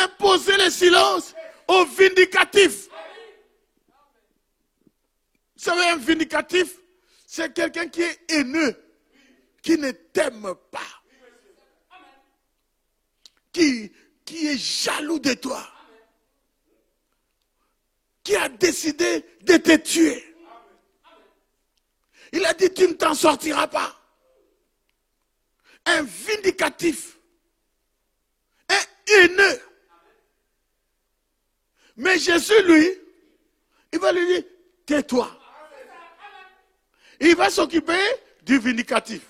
Imposer le silence au vindicatif. Vous savez, un vindicatif, c'est quelqu'un qui est haineux, qui ne t'aime pas, qui est jaloux de toi, qui a décidé de te tuer. Il a dit, tu ne t'en sortiras pas. Un vindicatif, un haineux. Mais Jésus, lui, il va lui dire, tais-toi. Il va s'occuper du vindicatif.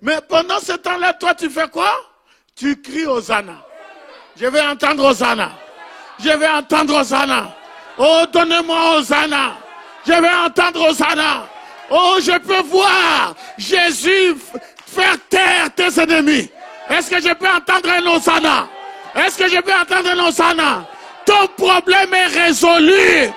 Mais pendant ce temps-là, toi, tu fais quoi? Tu cries Hosanna. Je vais entendre Hosanna. Je vais entendre Hosanna. Oh, donnez-moi Hosanna. Je vais entendre Hosanna. Oh, je peux voir Jésus faire taire tes ennemis. Est-ce que je peux entendre un Hosanna? Est-ce que je peux entendre un Hosanna? Ton problème est résolu.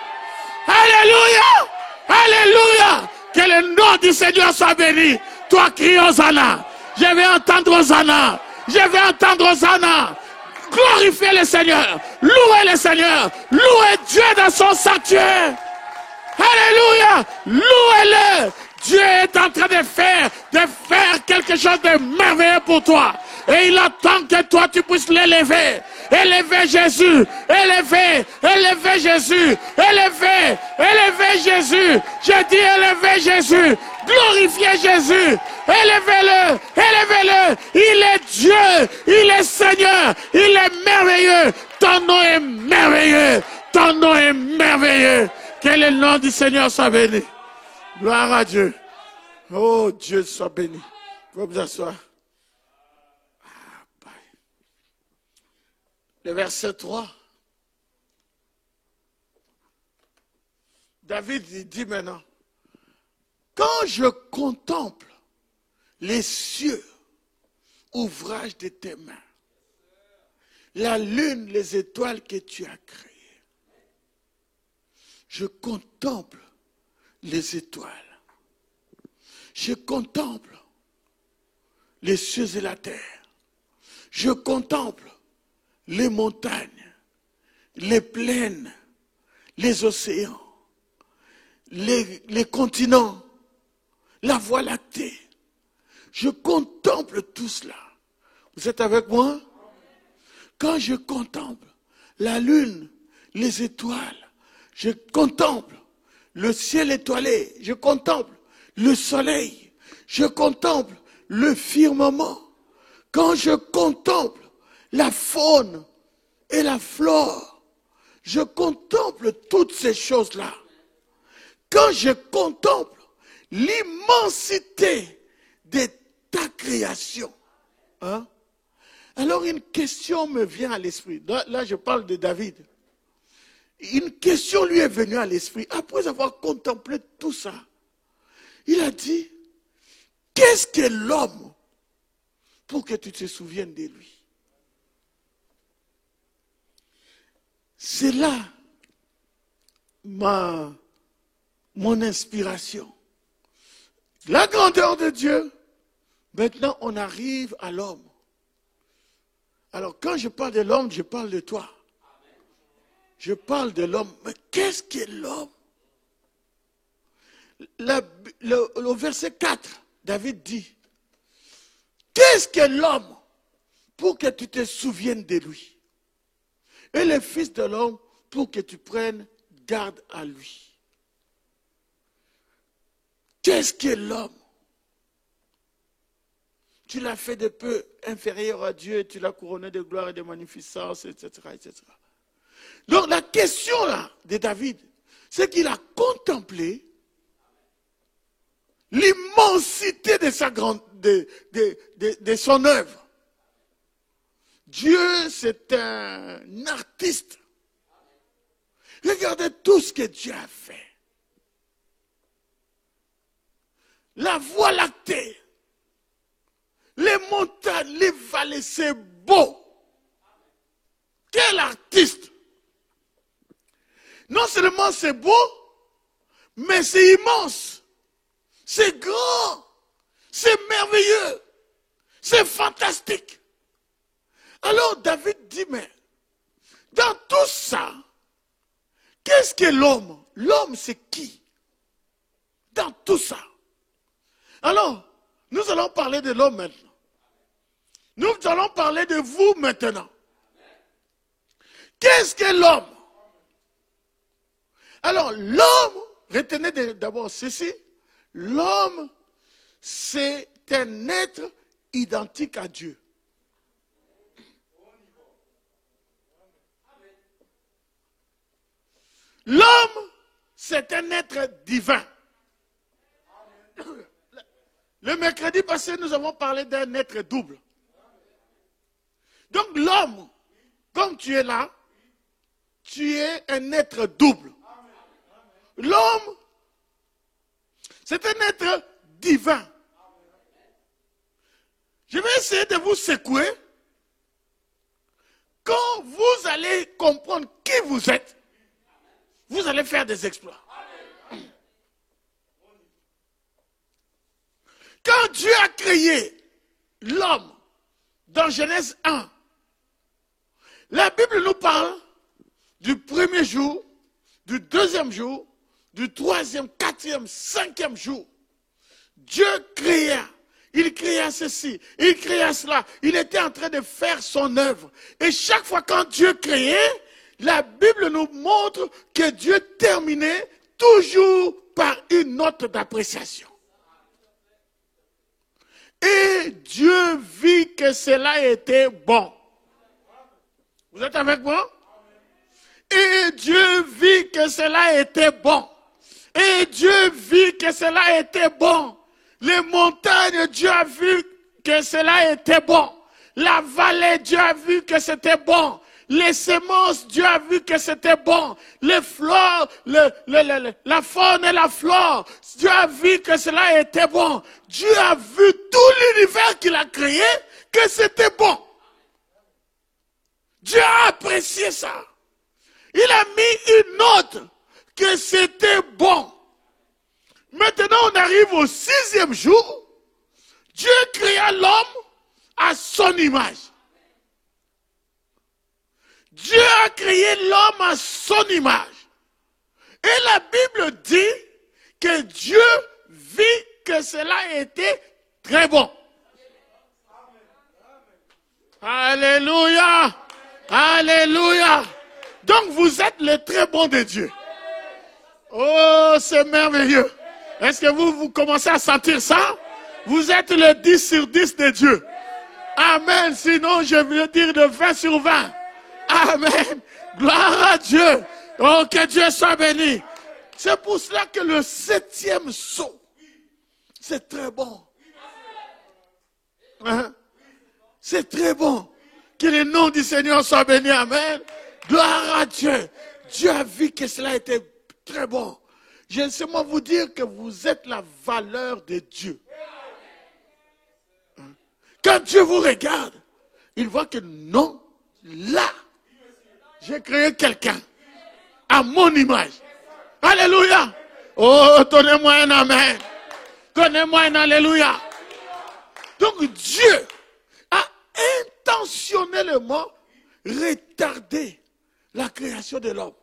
Alléluia. Alléluia. Que le nom du Seigneur soit béni. Toi, crie Hosanna. Je vais entendre Hosanna. Je vais entendre Hosanna. Glorifiez le Seigneur. Louez le Seigneur. Louez Dieu dans son sanctuaire. Alléluia. Louez-le. Dieu est en train de faire quelque chose de merveilleux pour toi. Et il attend que toi tu puisses l'élever. Élevez Jésus. Élevez Jésus. Élevez Jésus. Je dis élevez Jésus. Glorifiez Jésus. Élevez-le. Il est Dieu. Il est Seigneur. Il est merveilleux. Ton nom est merveilleux. Ton nom est merveilleux. Que le nom du Seigneur soit béni. Gloire à Dieu. Oh, Dieu soit béni. Vous vous asseoir. Le verset 3. David dit maintenant, quand je contemple les cieux, ouvrage de tes mains, la lune, les étoiles que tu as créées, je contemple les étoiles, je contemple les cieux et la terre, je contemple les montagnes, les plaines, les océans, les continents, la voie lactée. Je contemple tout cela. Vous êtes avec moi? Quand je contemple la lune, les étoiles, je contemple le ciel étoilé, je contemple le soleil, je contemple le firmament. Quand je contemple la faune et la flore, je contemple toutes ces choses-là. Quand je contemple l'immensité de ta création, hein, alors une question me vient à l'esprit. Là, je parle de David. Une question lui est venue à l'esprit. Après avoir contemplé tout ça, il a dit, qu'est-ce que l'homme pour que tu te souviennes de lui? C'est là mon inspiration. La grandeur de Dieu. Maintenant, on arrive à l'homme. Alors, quand je parle de l'homme, je parle de toi. Je parle de l'homme. Mais qu'est-ce qu'est l'homme? Au verset 4, David dit, qu'est-ce que l'homme pour que tu te souviennes de lui? Et le Fils de l'homme pour que tu prennes garde à lui. Qu'est-ce que l'homme? Tu l'as fait de peu inférieur à Dieu, tu l'as couronné de gloire et de magnificence, etc., etc. Donc la question là de David, c'est qu'il a contemplé l'immensité de son œuvre. Dieu, c'est un artiste. Regardez tout ce que Dieu a fait. La voie lactée, les montagnes, les vallées, c'est beau. Quel artiste! Non seulement c'est beau, mais c'est immense. C'est grand. C'est merveilleux. C'est fantastique. Alors David dit, mais dans tout ça, qu'est-ce que l'homme? L'homme, c'est qui? Dans tout ça. Alors, nous allons parler de l'homme maintenant. Nous allons parler de vous maintenant. Qu'est-ce que l'homme? Alors, l'homme, retenez d'abord ceci, l'homme, c'est un être identique à Dieu. L'homme, c'est un être divin. Le mercredi passé, nous avons parlé d'un être double. Donc l'homme, comme tu es là, tu es un être double. L'homme, c'est un être divin. Je vais essayer de vous secouer. Quand vous allez comprendre qui vous êtes, vous allez faire des exploits. Quand Dieu a créé l'homme dans Genèse 1, la Bible nous parle du premier jour, du deuxième jour, du troisième, quatrième, cinquième jour. Dieu créa. Il créa ceci, il créa cela. Il était en train de faire son œuvre. Et chaque fois quand Dieu créait, la Bible nous montre que Dieu terminait toujours par une note d'appréciation. Et Dieu vit que cela était bon. Vous êtes avec moi? Et Dieu vit que cela était bon. Et Dieu vit que cela était bon. Les montagnes, Dieu a vu que cela était bon. La vallée, Dieu a vu que c'était bon. Les semences, Dieu a vu que c'était bon. Les fleurs, la faune et la flore, Dieu a vu que cela était bon. Dieu a vu tout l'univers qu'il a créé, que c'était bon. Dieu a apprécié ça. Il a mis une note que c'était bon. Maintenant, on arrive au 6e jour. Dieu créa l'homme à son image. Dieu a créé l'homme à son image. Et la Bible dit que Dieu vit que cela était très bon. Alléluia. Alléluia. Donc vous êtes le très bon de Dieu. Oh, c'est merveilleux. Est-ce que vous commencez à sentir ça? Vous êtes le 10 sur 10 de Dieu. Amen. Sinon, je veux dire de 20 sur 20. Amen. Gloire à Dieu. Oh, que Dieu soit béni. C'est pour cela que le 7e sceau, c'est très bon. Hein? C'est très bon. Que le nom du Seigneur soit béni. Amen. Gloire à Dieu. Dieu a vu que cela était très bon. Je vais seulement vous dire que vous êtes la valeur de Dieu. Quand Dieu vous regarde, il voit que non, là, j'ai créé quelqu'un à mon image. Alléluia. Oh, donnez-moi un amen. Donnez-moi un alléluia. Donc Dieu a intentionnellement retardé la création de l'homme.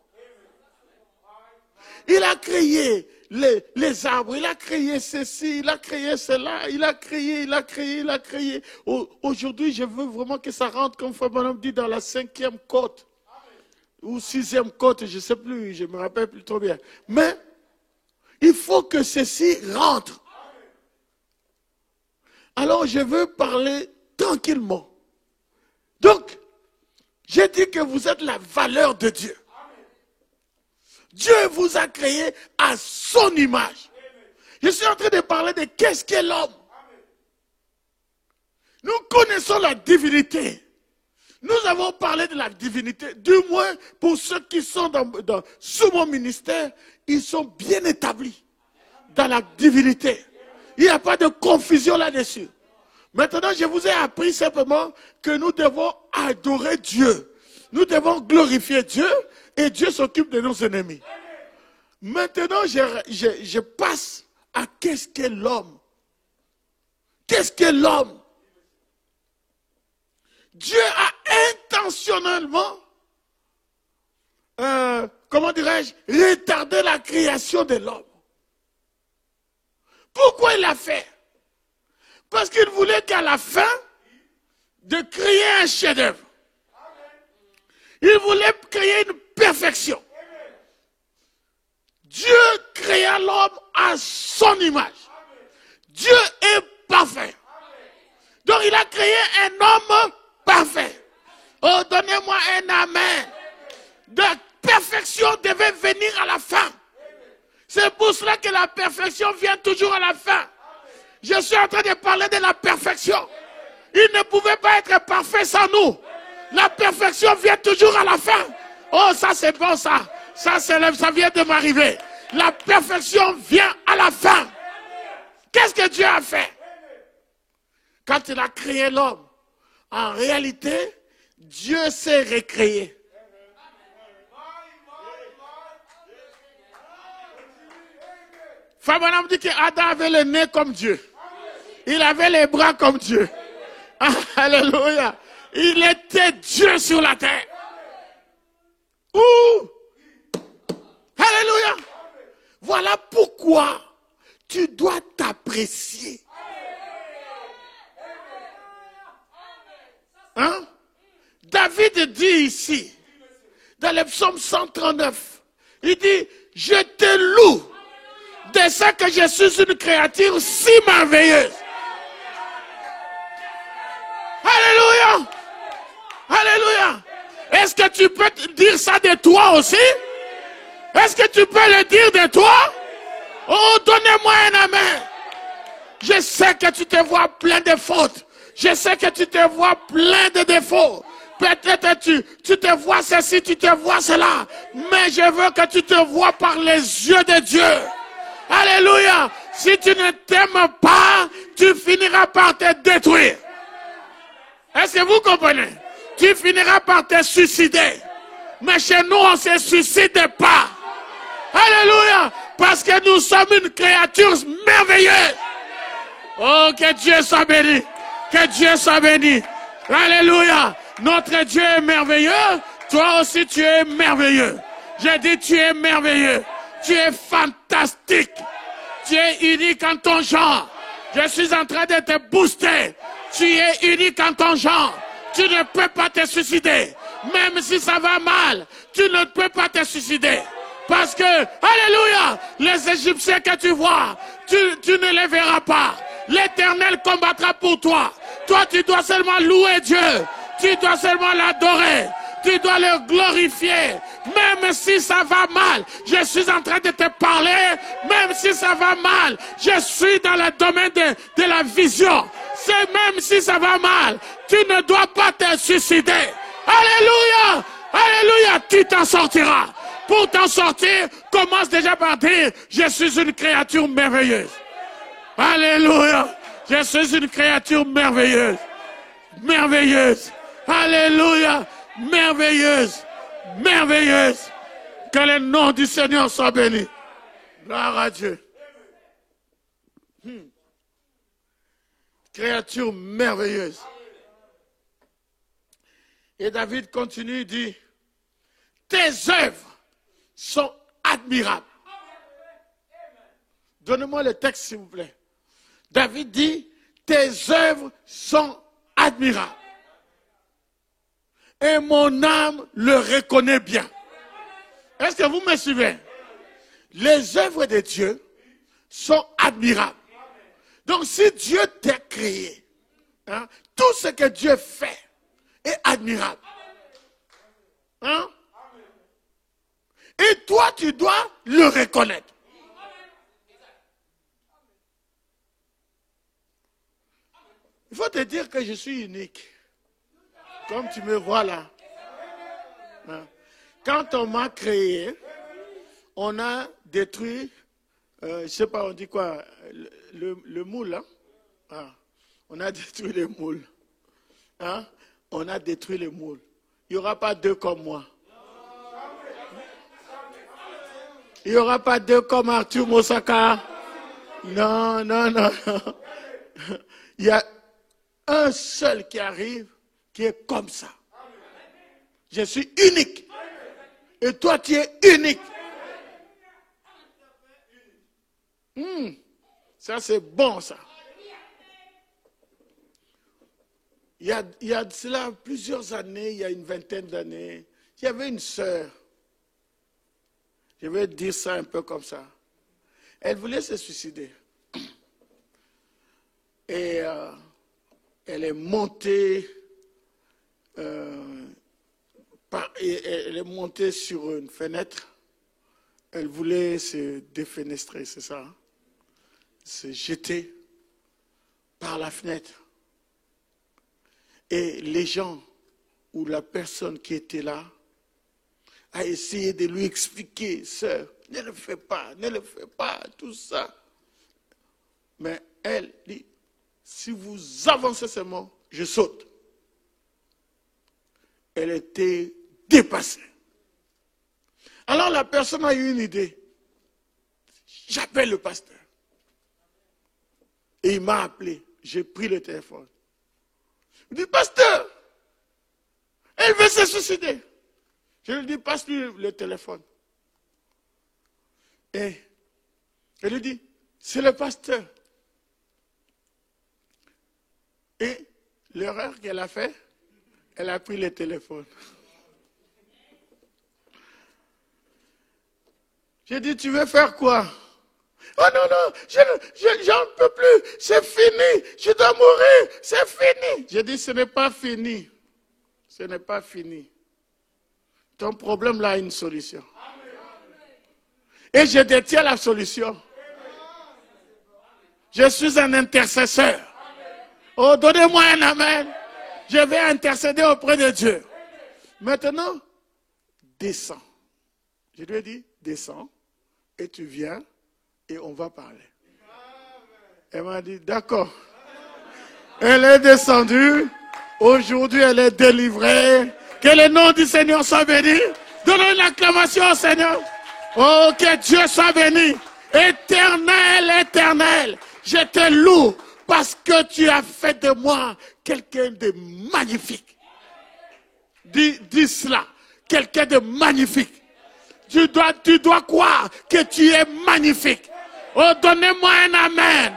Il a créé les arbres, il a créé ceci, il a créé cela, il a créé. Aujourd'hui, je veux vraiment que ça rentre, comme Frère Branham dit, dans la 5e côte. Ou 6e côte, je ne sais plus, je ne me rappelle plus trop bien. Mais, il faut que ceci rentre. Alors, je veux parler tranquillement. Donc, j'ai dit que vous êtes la valeur de Dieu. Dieu vous a créé à son image. Je suis en train de parler de qu'est-ce qu'est l'homme. Nous connaissons la divinité. Nous avons parlé de la divinité. Du moins, pour ceux qui sont sous mon ministère, ils sont bien établis dans la divinité. Il n'y a pas de confusion là-dessus. Maintenant, je vous ai appris simplement que nous devons adorer Dieu. Nous devons glorifier Dieu. Et Dieu s'occupe de nos ennemis. Maintenant, je passe à qu'est-ce qu'est l'homme. Qu'est-ce qu'est l'homme? Dieu a intentionnellement, comment dirais-je, retardé la création de l'homme. Pourquoi il l'a fait? Parce qu'il voulait qu'à la fin, de créer un chef-d'œuvre. Il voulait créer une perfection. Dieu créa l'homme à son image. Dieu est parfait. Donc il a créé un homme parfait. Oh, donnez-moi un amen. La perfection devait venir à la fin. C'est pour cela que la perfection vient toujours à la fin. Je suis en train de parler de la perfection. Il ne pouvait pas être parfait sans nous. La perfection vient toujours à la fin. Oh, ça c'est bon ça. Ça vient de m'arriver. La perfection vient à la fin. Qu'est-ce que Dieu a fait? Quand il a créé l'homme, en réalité, Dieu s'est recréé. Fabanam dit qu'Adam avait le nez comme Dieu. Il avait les bras comme Dieu. Alléluia. Il était Dieu sur la terre. Ouh. Alléluia. Voilà pourquoi tu dois t'apprécier. Hein? David dit ici, dans le psaume 139, il dit, je te loue de ce que je suis une créature si merveilleuse. Alléluia. Alléluia. Est-ce que tu peux dire ça de toi aussi? Est-ce que tu peux le dire de toi? Oh, donnez-moi un amen. Je sais que tu te vois plein de fautes. Je sais que tu te vois plein de défauts. Peut-être tu te vois ceci, tu te vois cela. Mais je veux que tu te vois par les yeux de Dieu. Alléluia. Si tu ne t'aimes pas, tu finiras par te détruire. Est-ce que vous comprenez? Tu finiras par te suicider. Mais chez nous, on ne se suicide pas. Alléluia. Parce que nous sommes une créature merveilleuse. Oh, que Dieu soit béni. Que Dieu soit béni. Alléluia. Notre Dieu est merveilleux. Toi aussi, tu es merveilleux. J'ai dit, tu es merveilleux. Tu es fantastique. Tu es unique en ton genre. Je suis en train de te booster. Tu es unique en ton genre. Tu ne peux pas te suicider. Même si ça va mal, tu ne peux pas te suicider. Parce que, alléluia, les Égyptiens que tu vois, tu ne les verras pas. L'Éternel combattra pour toi. Toi, tu dois seulement louer Dieu. Tu dois seulement l'adorer. Tu dois le glorifier. Même si ça va mal, je suis en train de te parler. Même si ça va mal, je suis dans le domaine de la vision. C'est même si ça va mal, tu ne dois pas te suicider. Alléluia! Alléluia! Tu t'en sortiras. Pour t'en sortir, commence déjà par dire, je suis une créature merveilleuse. Alléluia! Je suis une créature merveilleuse. Merveilleuse. Alléluia! Merveilleuse. Merveilleuse. Que le nom du Seigneur soit béni. Gloire à Dieu. Créature merveilleuse. Et David continue, il dit, tes œuvres sont admirables. Donnez-moi le texte, s'il vous plaît. David dit, tes œuvres sont admirables. Et mon âme le reconnaît bien. Est-ce que vous me suivez? Les œuvres de Dieu sont admirables. Donc si Dieu t'a créé, hein, tout ce que Dieu fait est admirable. Hein? Et toi, tu dois le reconnaître. Il faut te dire que je suis unique. Comme tu me vois là. Hein? Quand on m'a créé, on a détruit, je ne sais pas, on dit quoi, le moule. Hein? Ah, on a détruit le moule. Hein? On a détruit le moule. Il n'y aura pas deux comme moi. Il n'y aura pas deux comme Arthur Mosaka. Non, non, non, non. Il y a un seul qui arrive, qui est comme ça. Je suis unique. Et toi, tu es unique. Ça, c'est bon, ça. Il y a de cela plusieurs années, il y a une vingtaine d'années, il y avait une sœur. Je vais dire ça un peu comme ça. Elle voulait se suicider. Et elle est montée, elle est montée sur une fenêtre. Elle voulait se défenestrer, c'est ça, hein? Se jeter par la fenêtre. Et les gens ou la personne qui était là a essayé de lui expliquer, sœur, ne le fais pas, tout ça. Mais elle dit, si vous avancez seulement, je saute. Elle était dépassée. Alors la personne a eu une idée. J'appelle le pasteur. Et il m'a appelé. J'ai pris le téléphone. Il dit, pasteur, elle veut se suicider. Je lui dis, passe-lui le téléphone. Et elle lui dit, c'est le pasteur. Et l'erreur qu'elle a fait, elle a pris le téléphone. J'ai dit, tu veux faire quoi? Oh non, non, j'en peux plus, c'est fini, je dois mourir, c'est fini. J'ai dit, ce n'est pas fini. Ce n'est pas fini. Ton problème là a une solution. Et je détiens la solution. Je suis un intercesseur. Oh, donnez-moi un amen. Je vais intercéder auprès de Dieu. Maintenant, descends. Je lui ai dit, descends et tu viens et on va parler. Elle m'a dit, d'accord. Elle est descendue. Aujourd'hui, elle est délivrée. Que le nom du Seigneur soit béni. Donnons une acclamation au Seigneur. Oh, que Dieu soit béni. Éternel, éternel. Je te loue parce que tu as fait de moi quelqu'un de magnifique. Dis cela. Quelqu'un de magnifique. Tu dois croire que tu es magnifique. Oh, donnez-moi un amen.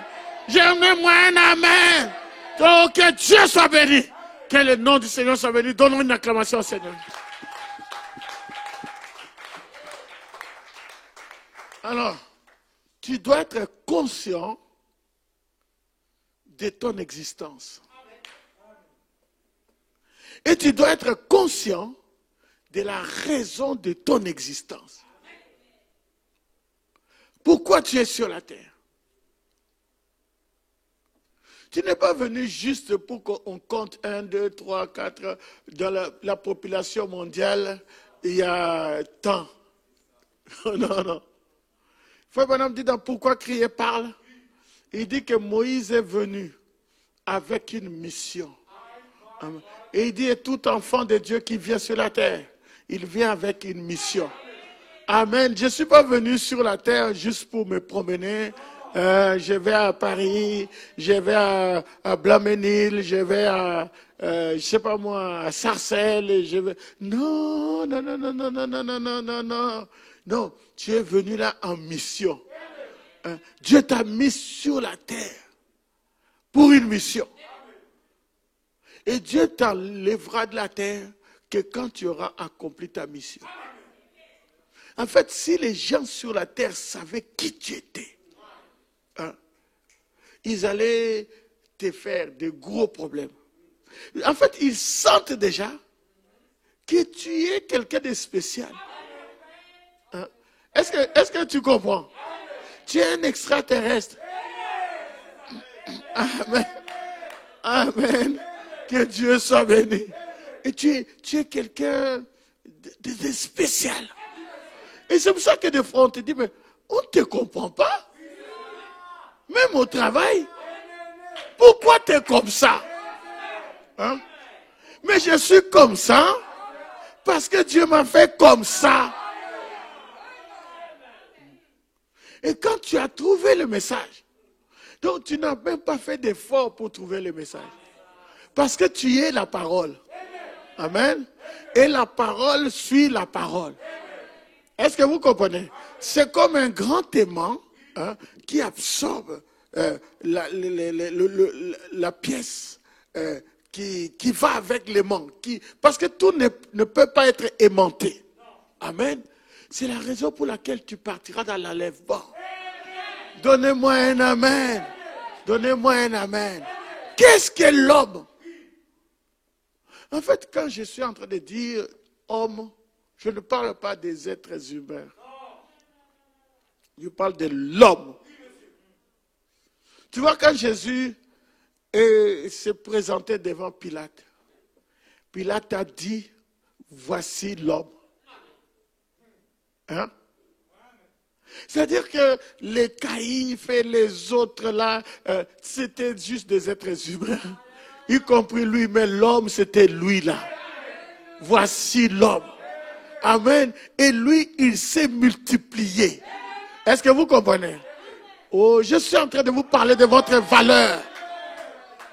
Donnez-moi un amen. Oh, que Dieu soit béni. Que le nom du Seigneur soit béni. Donnons une acclamation au Seigneur. Alors, tu dois être conscient de ton existence. Et tu dois être conscient de la raison de ton existence. Pourquoi tu es sur la terre? Tu n'es pas venu juste pour qu'on compte 1, 2, 3, 4 dans la population mondiale, il y a tant. Non, non. Frère Branham dit dans Pourquoi crier parle? Il dit que Moïse est venu avec une mission. Et il dit, et tout enfant de Dieu qui vient sur la terre, il vient avec une mission. Amen. Je ne suis pas venu sur la terre juste pour me promener. Je vais à Paris, je vais à Blaménil, je vais à, je sais pas moi, à Sarcelles. Je vais... Non, non, non, non, non, non, non, non, non, non, non. Non, tu es venu là en mission. Dieu t'a mis sur la terre pour une mission. Et Dieu t'enlèvera de la terre que quand tu auras accompli ta mission. En fait, si les gens sur la terre savaient qui tu étais, ils allaient te faire de gros problèmes. En fait, ils sentent déjà que tu es quelqu'un de spécial. Est-ce que tu comprends? Tu es un extraterrestre. Amen. Amen. Que Dieu soit béni. Et tu es quelqu'un de spécial. Et c'est pour ça que des fois on te dit, mais on ne te comprend pas. Même au travail. Pourquoi tu es comme ça? Mais je suis comme ça parce que Dieu m'a fait comme ça. Et quand tu as trouvé le message, donc tu n'as même pas fait d'effort pour trouver le message. Parce que tu es la parole. Amen. Et la parole suit la parole. Est-ce que vous comprenez? C'est comme un grand aimant qui absorbe la pièce qui va avec l'aimant. Parce que tout ne peut pas être aimanté. Amen. C'est la raison pour laquelle tu partiras dans l'enlèvement. Donnez-moi un amen. Donnez-moi un amen. Qu'est-ce qu'est l'homme? En fait, quand je suis en train de dire homme, je ne parle pas des êtres humains. Je parle de l'homme. Tu vois, quand Jésus s'est présenté devant Pilate, Pilate a dit, voici l'homme. Hein? C'est-à-dire que les caïphes et les autres là, c'était juste des êtres humains. Y compris lui, mais l'homme, c'était lui là. Voici l'homme. Amen. Et lui, il s'est multiplié. Est-ce que vous comprenez? Oh, je suis en train de vous parler de votre valeur.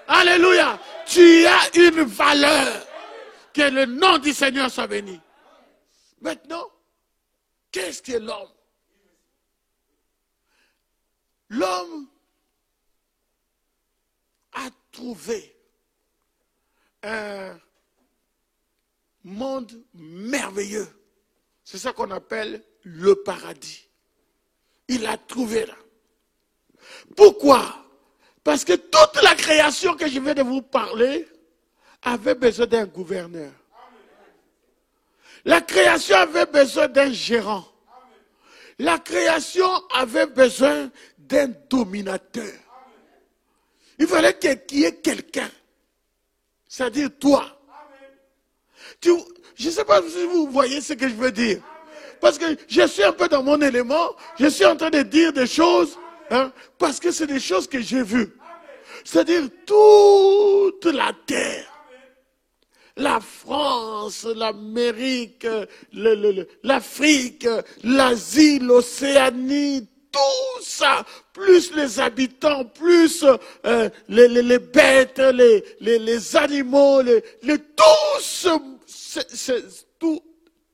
Alléluia. Tu as une valeur. Que le nom du Seigneur soit béni. Maintenant, qu'est-ce que l'homme? L'homme a trouvé un monde merveilleux. C'est ça qu'on appelle le paradis. Il a trouvé là. Pourquoi? Parce que toute la création que je viens de vous parler avait besoin d'un gouverneur. La création avait besoin d'un gérant. La création avait besoin d'un dominateur. Il fallait qu'il y ait quelqu'un. C'est-à-dire toi. Je ne sais pas si vous voyez ce que je veux dire. Parce que je suis un peu dans mon élément. Je suis en train de dire des choses. Hein, parce que c'est des choses que j'ai vues. C'est-à-dire toute la terre. La France, l'Amérique, l'Afrique, l'Asie, l'Océanie, tout ça, plus les habitants, plus les bêtes, les animaux,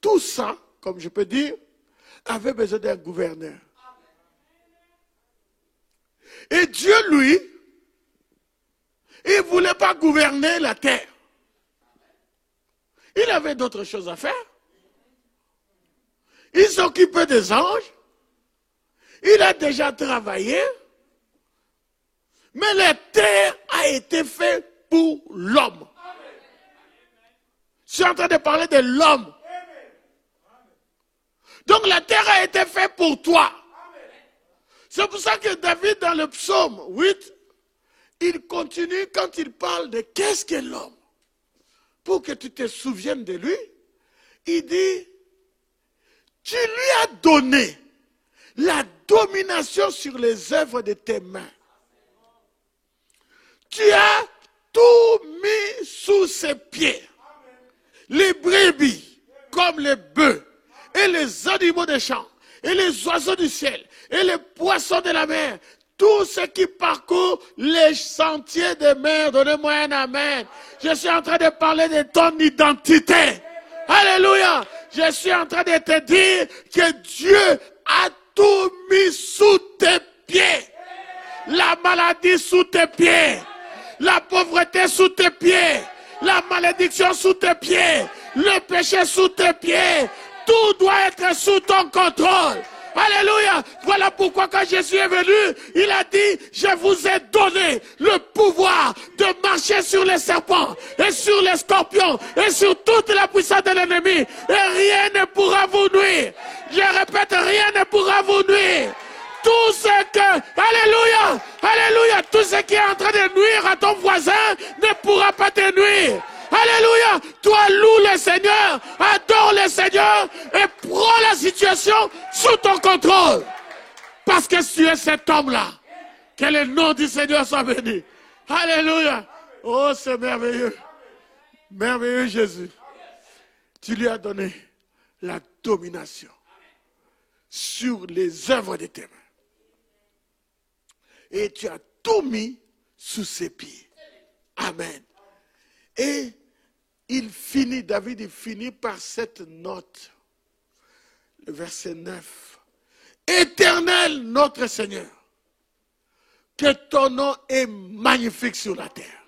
tout ça, comme je peux dire, avait besoin d'un gouverneur. Et Dieu, lui, il ne voulait pas gouverner la terre. Il avait d'autres choses à faire. Il s'occupait des anges. Il a déjà travaillé. Mais la terre a été faite pour l'homme. Je suis en train de parler de l'homme. Donc la terre a été faite pour toi. C'est pour ça que David, dans le psaume 8, il continue quand il parle de qu'est-ce qu'est l'homme. Pour que tu te souviennes de lui, il dit, tu lui as donné la domination sur les œuvres de tes mains. Tu as tout mis sous ses pieds. Les brebis, comme les bœufs, et les animaux des champs, et les oiseaux du ciel, et les poissons de la mer, tout ce qui parcourt les sentiers des mers, donnez-moi un amen. Je suis en train de parler de ton identité. Alléluia. Je suis en train de te dire que Dieu a tout mis sous tes pieds. La maladie sous tes pieds. La pauvreté sous tes pieds. La malédiction sous tes pieds. Le péché sous tes pieds. Tout doit être sous ton contrôle. Alléluia. Voilà pourquoi quand Jésus est venu, il a dit, je vous ai donné le pouvoir de marcher sur les serpents et sur les scorpions et sur toute la puissance de l'ennemi. Et rien ne pourra vous nuire. Je répète, rien ne pourra vous nuire. Tout ce que, alléluia, alléluia, tout ce qui est en train de nuire à ton voisin ne pourra pas te nuire. Alléluia, toi loue le Seigneur, adore le Seigneur et prends la situation sous ton contrôle. Parce que tu es cet homme-là. Que le nom du Seigneur soit béni. Alléluia. Oh, c'est merveilleux. Merveilleux Jésus. Tu lui as donné la domination sur les œuvres de tes mains. Et tu as tout mis sous ses pieds. Amen. Et David il finit par cette note. Le verset 9. Éternel notre Seigneur, que ton nom est magnifique sur la terre.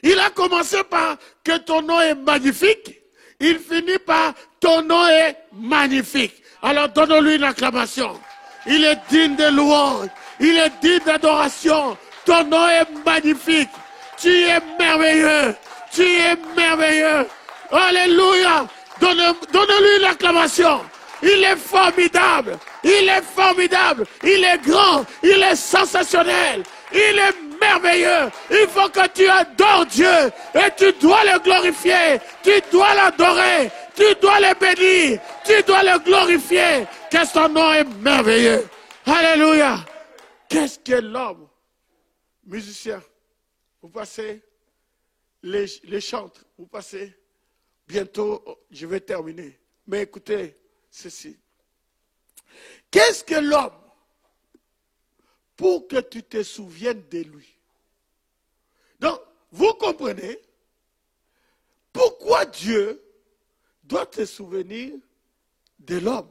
Il a commencé par que ton nom est magnifique. Il finit par ton nom est magnifique. Alors donnons-lui une acclamation. Il est digne de louange. Il est digne d'adoration. Ton nom est magnifique. Tu es merveilleux. Tu es merveilleux. Alléluia. Donne-lui l'acclamation. Il est formidable. Il est formidable. Il est grand. Il est sensationnel. Il est merveilleux. Il faut que tu adores Dieu. Et tu dois le glorifier. Tu dois l'adorer. Tu dois le bénir. Tu dois le glorifier. Que son nom est merveilleux. Alléluia. Qu'est-ce que l'homme? Musicien. Vous passez les chantres. Vous passez. Bientôt, je vais terminer. Mais écoutez ceci. Qu'est-ce que l'homme? Pour que tu te souviennes de lui. Donc, vous comprenez pourquoi Dieu doit te souvenir de l'homme.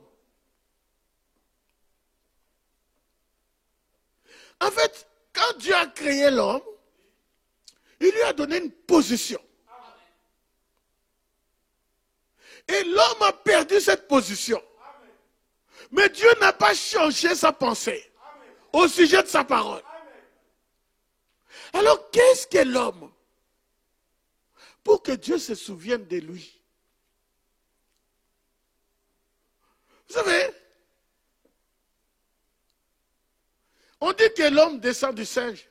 En fait, quand Dieu a créé l'homme, il lui a donné une position. Et l'homme a perdu cette position. Mais Dieu n'a pas changé sa pensée au sujet de sa parole. Alors, qu'est-ce que l'homme? Pour que Dieu se souvienne de lui. Vous savez, On dit que l'homme descend du singe.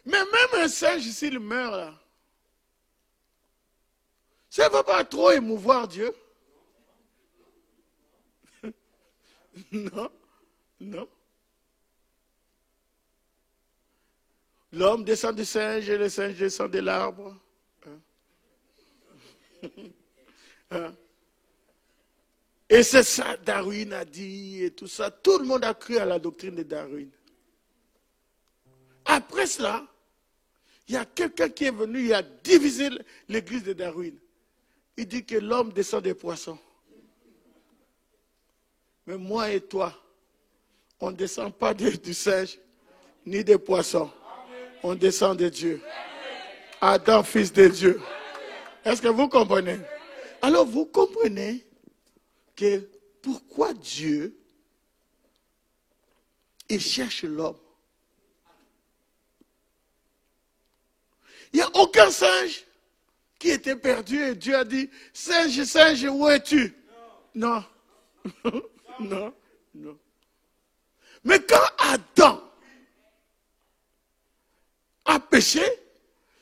Mais même un singe, s'il meurt là, ça ne va pas trop émouvoir Dieu. Non, non. L'homme descend du singe et le singe descend de l'arbre. Hein? Et c'est ça, Darwin a dit et tout ça. Tout le monde a cru à la doctrine de Darwin. Après cela, il y a quelqu'un qui est venu, il a divisé l'église de Darwin. Il dit que l'homme descend des poissons. Mais moi et toi, on ne descend pas du singe, ni des poissons. On descend de Dieu. Adam, fils de Dieu. Est-ce que vous comprenez? Alors vous comprenez que pourquoi Dieu, il cherche l'homme. Il n'y a aucun singe qui était perdu et Dieu a dit, singe, singe, où es-tu? Non. Non, non. Mais quand Adam a péché,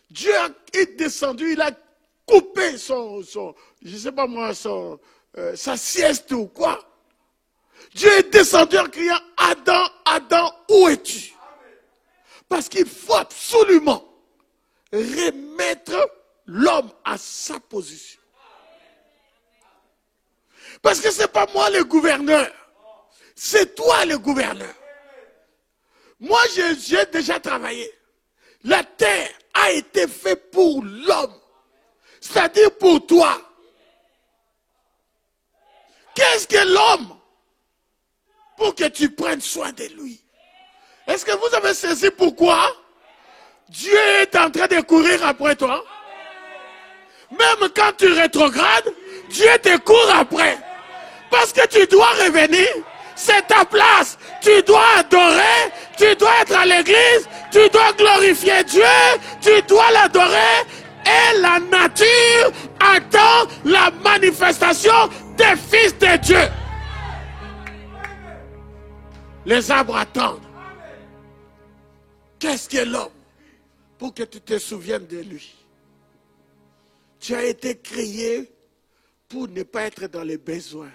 Dieu est descendu, il a coupé son je ne sais pas moi, sa sieste ou quoi. Dieu est descendu en criant, Adam, Adam, où es-tu? Parce qu'il faut absolument remettre l'homme à sa position. Parce que ce n'est pas moi le gouverneur, c'est toi le gouverneur. Moi, j'ai déjà travaillé. La terre a été faite pour l'homme, c'est-à-dire pour toi. Qu'est-ce que l'homme pour que tu prennes soin de lui? Est-ce que vous avez saisi pourquoi Dieu est en train de courir après toi? Même quand tu rétrogrades, Dieu te court après. Parce que tu dois revenir, c'est ta place. Tu dois adorer, tu dois être à l'église, tu dois glorifier Dieu, tu dois l'adorer. Et la nature attend la manifestation des fils de Dieu. Les arbres attendent. Qu'est-ce que l'homme? Pour que tu te souviennes de lui. Tu as été créé pour ne pas être dans les besoins.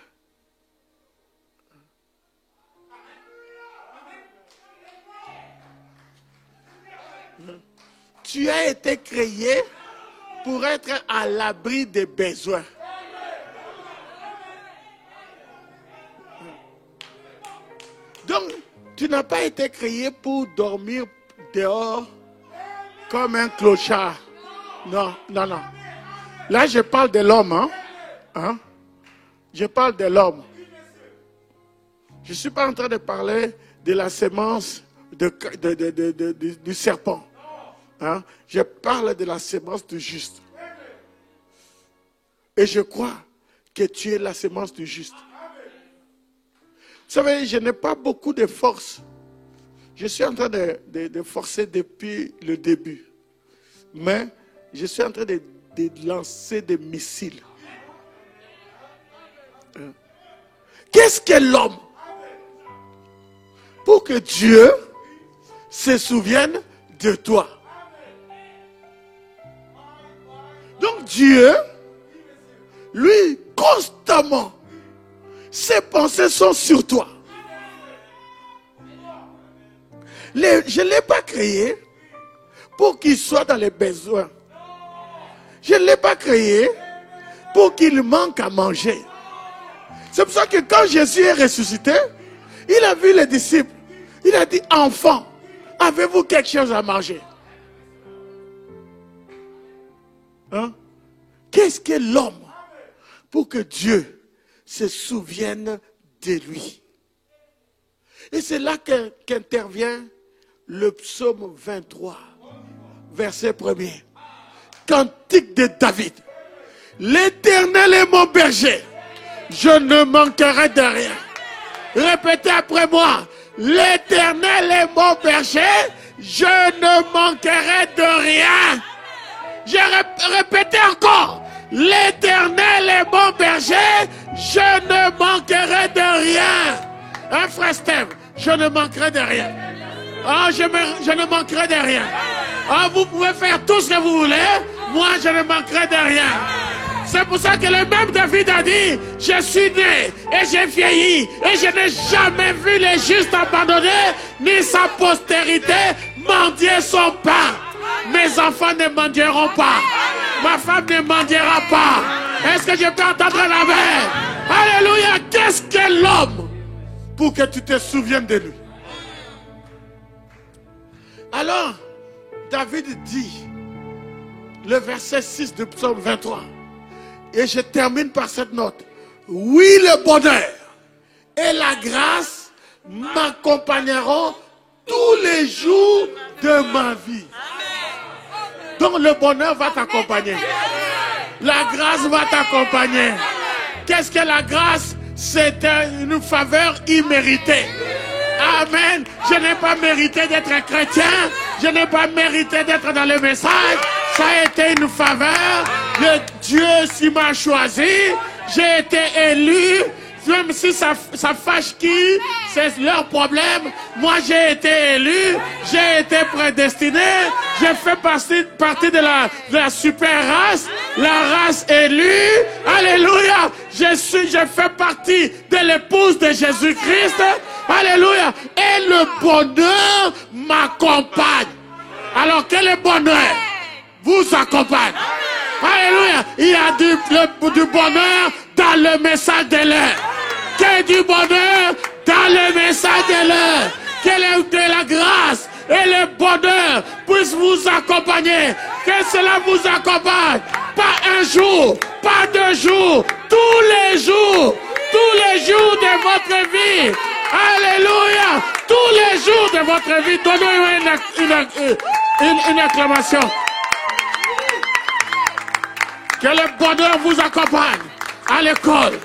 Tu as été créé pour être à l'abri des besoins. Donc, tu n'as pas été créé pour dormir dehors comme un clochard. Non, non, non. Là, je parle de l'homme. Hein? Je parle de l'homme. Je ne suis pas en train de parler de la sémence du serpent. Hein? Je parle de la sémence du juste. Et je crois que tu es la sémence du juste. Vous savez, je n'ai pas beaucoup de force. Je suis en train de forcer depuis le début. Mais je suis en train de lancer des missiles. Hein? Qu'est-ce que l'homme? Pour que Dieu se souvienne de toi. Donc Dieu, lui, constamment, ses pensées sont sur toi. Je ne l'ai pas créé pour qu'il soit dans les besoins. Je ne l'ai pas créé pour qu'il manque à manger. C'est pour ça que quand Jésus est ressuscité, il a vu les disciples. Il a dit, enfants, avez-vous quelque chose à manger? Hein? Qu'est-ce que l'homme pour que Dieu se souvienne de lui? Et c'est là qu'intervient le psaume 23, verset 1er. Cantique de David. L'Éternel est mon berger. Je ne manquerai de rien. Répétez après moi. L'Éternel est mon berger. Je ne manquerai de rien. Je répétais encore. L'Éternel est mon berger, je ne manquerai de rien. Hein, frère Steve, je ne manquerai de rien. Ah, je ne manquerai de rien. Ah, vous pouvez faire tout ce que vous voulez, moi je ne manquerai de rien. C'est pour ça que le même David a dit, je suis né et j'ai vieilli et je n'ai jamais vu les justes abandonnés, ni sa postérité mendier son pain. Mes enfants ne mendieront pas. Ma femme ne mendiera pas. Est-ce que je peux entendre la main? Alléluia. Qu'est-ce que l'homme pour que tu te souviennes de lui? Alors, David dit, le verset 6 du psaume 23, et je termine par cette note. Oui, le bonheur et la grâce m'accompagneront tous les jours de ma vie. Donc le bonheur va t'accompagner. La grâce va t'accompagner. Qu'est-ce que la grâce? C'est une faveur imméritée. Amen. Je n'ai pas mérité d'être un chrétien. Je n'ai pas mérité d'être dans le message. Ça a été une faveur. Dieu s'y m'a choisi. J'ai été élu. Même si ça fâche qui, c'est leur problème. Moi, j'ai été élu, j'ai été prédestiné, j'ai fait partie de la super race, la race élue. Alléluia. Je fais partie de l'épouse de Jésus-Christ. Alléluia. Et le bonheur m'accompagne. Alors que le bonheur vous accompagne. Alléluia. Il y a du bonheur dans le message de l'heure. Que du bonheur dans le message de l'heure. Que la grâce et le bonheur puissent vous accompagner. Que cela vous accompagne. Pas un jour, pas 2 jours, tous les jours de votre vie. Alléluia. Tous les jours de votre vie. Donnons une acclamation. Que le bonheur vous accompagne à l'école.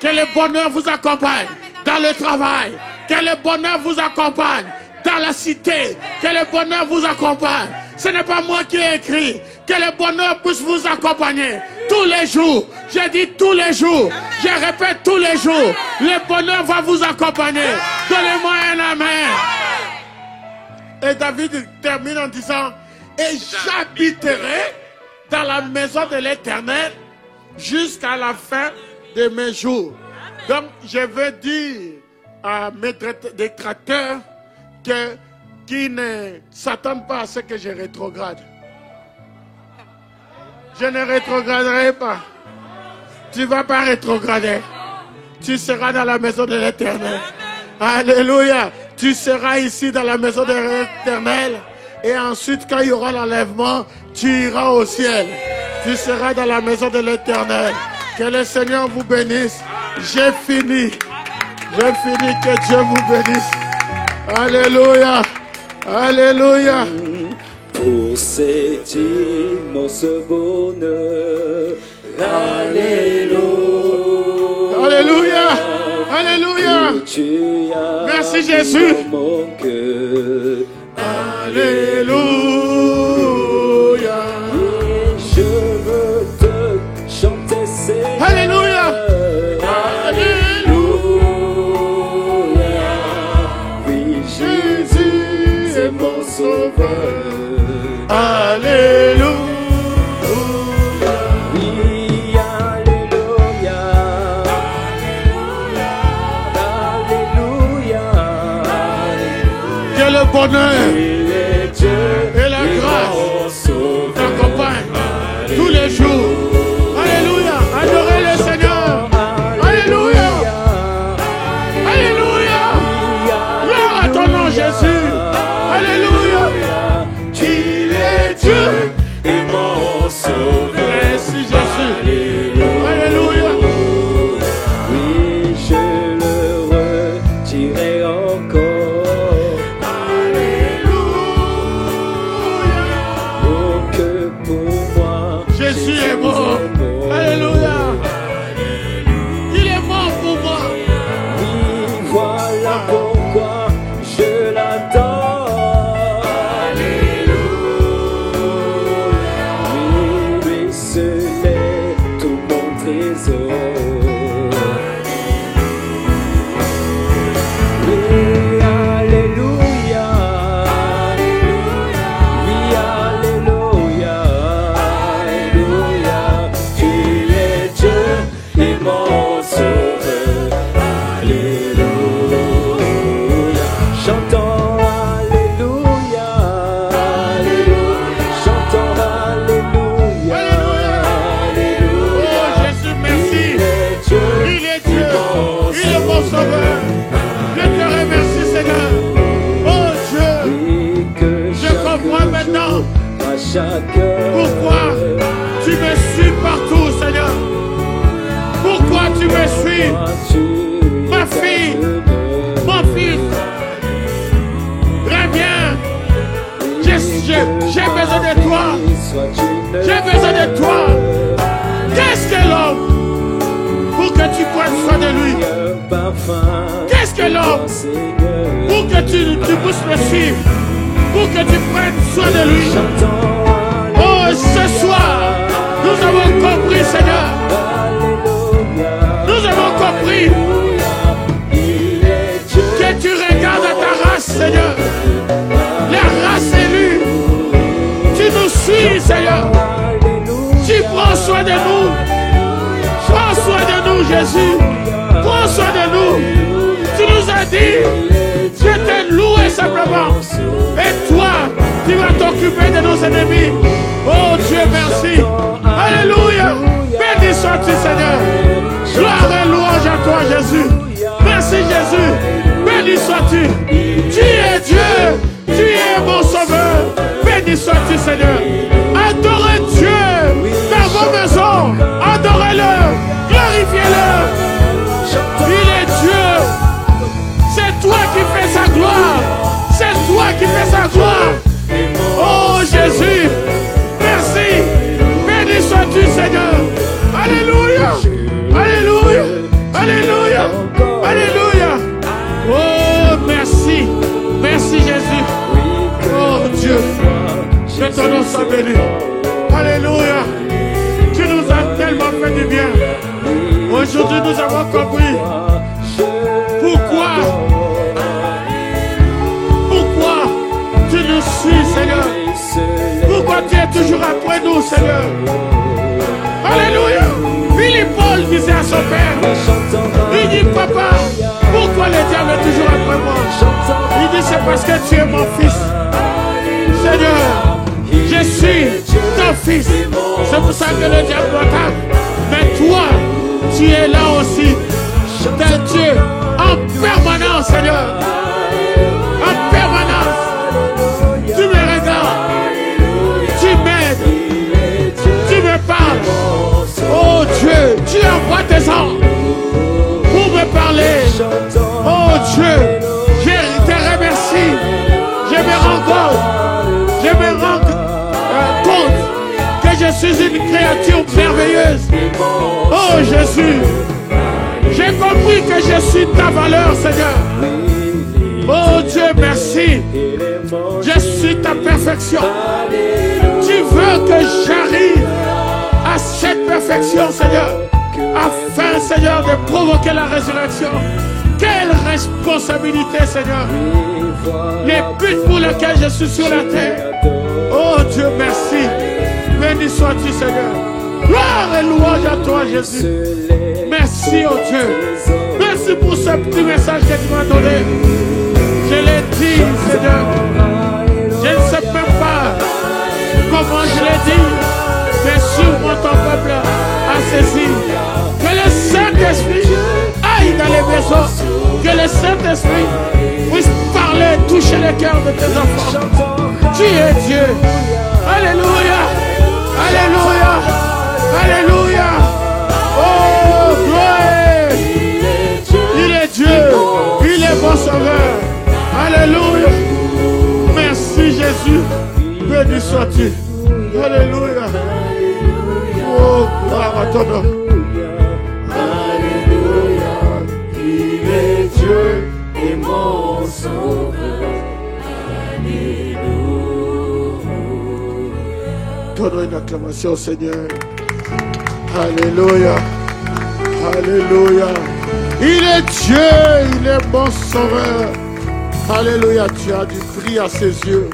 Que le bonheur vous accompagne dans le travail. Que le bonheur vous accompagne dans la cité. Que le bonheur vous accompagne. Ce n'est pas moi qui ai écrit. Que le bonheur puisse vous accompagner tous les jours. J'ai dit tous les jours. Je répète tous les jours. Le bonheur va vous accompagner. Donnez-moi un amen. Et David termine en disant, et j'habiterai dans la maison de l'Éternel jusqu'à la fin de mes jours. Donc, je veux dire à mes détracteurs qui ne s'attendent pas à ce que je rétrograde. Je ne rétrograderai pas. Tu ne vas pas rétrograder. Tu seras dans la maison de l'Éternel. Alléluia. Tu seras ici dans la maison de l'Éternel. Et ensuite, quand il y aura l'enlèvement, tu iras au ciel. Tu seras dans la maison de l'Éternel. Que le Seigneur vous bénisse. J'ai fini. J'ai fini. Que Dieu vous bénisse. Alléluia. Alléluia. Pour cet immense bonheur. Alléluia. Alléluia. Alléluia. Merci Jésus. Alléluia. Je veux te chanter ces Alléluia. Alléluia. Oui, Jésus est mon sauveur. Alléluia. Oui, alléluia. Alléluia. Que le bonheur et la grâce t'accompagnent tous les jours. Alléluia. Adorez le Seigneur. Alléluia. Alléluia. Gloire à ton nom, Jésus. Alléluia. Il est Dieu Et mon sauveur. Merci Jésus. Alléluia. Oui, je le redirai encore. Alléluia. Oh, que pour moi Jésus est mort. Alléluia. Il est mort pour moi. Oui, voilà pourquoi je l'adore. à chaque heure. Pourquoi tu me suis partout, Seigneur? Pourquoi tu me suis? Ma fille, mon fils, reviens. J'ai besoin de toi. J'ai besoin de toi. Qu'est-ce que l'homme pour que tu prennes soin de lui? Qu'est-ce que l'homme pour que tu puisses le suivre? Pour que tu prennes soin de lui? Oh, ce soir, nous avons compris, Seigneur. Nous avons compris que tu regardes à ta race, Seigneur. La race élue. Tu nous suis, Seigneur. Tu prends soin de nous. Prends soin de nous, Jésus. Prends soin de nous. Tu nous as dit, je t'ai loué simplement. Et toi, tu vas t'occuper de nos ennemis. Oh Dieu, merci. Alléluia. Béni sois-tu, Seigneur. Gloire et louange à toi, Jésus. Merci, Jésus. Béni sois-tu. Tu es Dieu. Tu es mon sauveur. Béni sois-tu, Seigneur. Adorez Dieu dans vos maisons. Adorez-le. Glorifiez-le. Il est Dieu. C'est toi qui fais sa gloire. C'est toi qui fais sa gloire. Oh Jésus. Merci. Béni sois-tu, Seigneur. Alléluia. Alléluia. Alléluia. Alléluia. Oh, merci. Merci, Jésus. Oh, Dieu. Que ton nom soit béni. Alléluia. Tu nous as tellement fait du bien. Aujourd'hui, nous avons compris. Pourquoi tu nous suis, Seigneur? Pourquoi tu es toujours après nous, Seigneur? Alléluia. Philippe-Paul disait à son père, il dit, papa, pourquoi le diable est toujours après moi? Il dit, c'est parce que tu es mon fils. Seigneur, je suis ton fils. C'est pour ça que le diable m'attaque. Mais toi, tu es là aussi. T'es Dieu en permanence, Seigneur. En permanence. Tu me regardes. Tu m'aides. Tu me parles. Oh Dieu, tu envoies tes anges pour me parler. Oh Dieu, je te remercie. Je me rends compte que je suis une créature merveilleuse. Oh Jésus, j'ai compris que je suis ta valeur, Seigneur. Oh Dieu, merci. Je suis ta perfection. Tu veux que j'arrive à cette perfection, Seigneur, afin, Seigneur, de provoquer la résurrection. Quelle responsabilité, Seigneur. Les buts pour lesquels je suis sur la terre. Oh Dieu, merci. Béni sois-tu, Seigneur. Gloire et louange à toi, Jésus. Merci, oh Dieu. Merci pour ce petit message que tu m'as donné. Je l'ai dit, Seigneur. Je ne sais même pas comment je l'ai dit. Mais sûrement ton peuple a saisi. Que le Saint-Esprit aille dans les maisons. Que le Saint-Esprit puisse parler, toucher le cœur de tes enfants. Tu es Dieu. Alléluia. Alléluia. Alléluia. Oh, gloire. Il est Dieu. Il est bon sauveur. Alléluia. Merci Jésus. Béni sois-tu. Alléluia. Oh, gloire à ton nom. Alléluia. Il est Dieu et mon sauveur. Alléluia. Donnons une acclamation au Seigneur. Alléluia. Alléluia. Il est Dieu, il est bon sauveur. Alléluia, tu as du prix à ses yeux.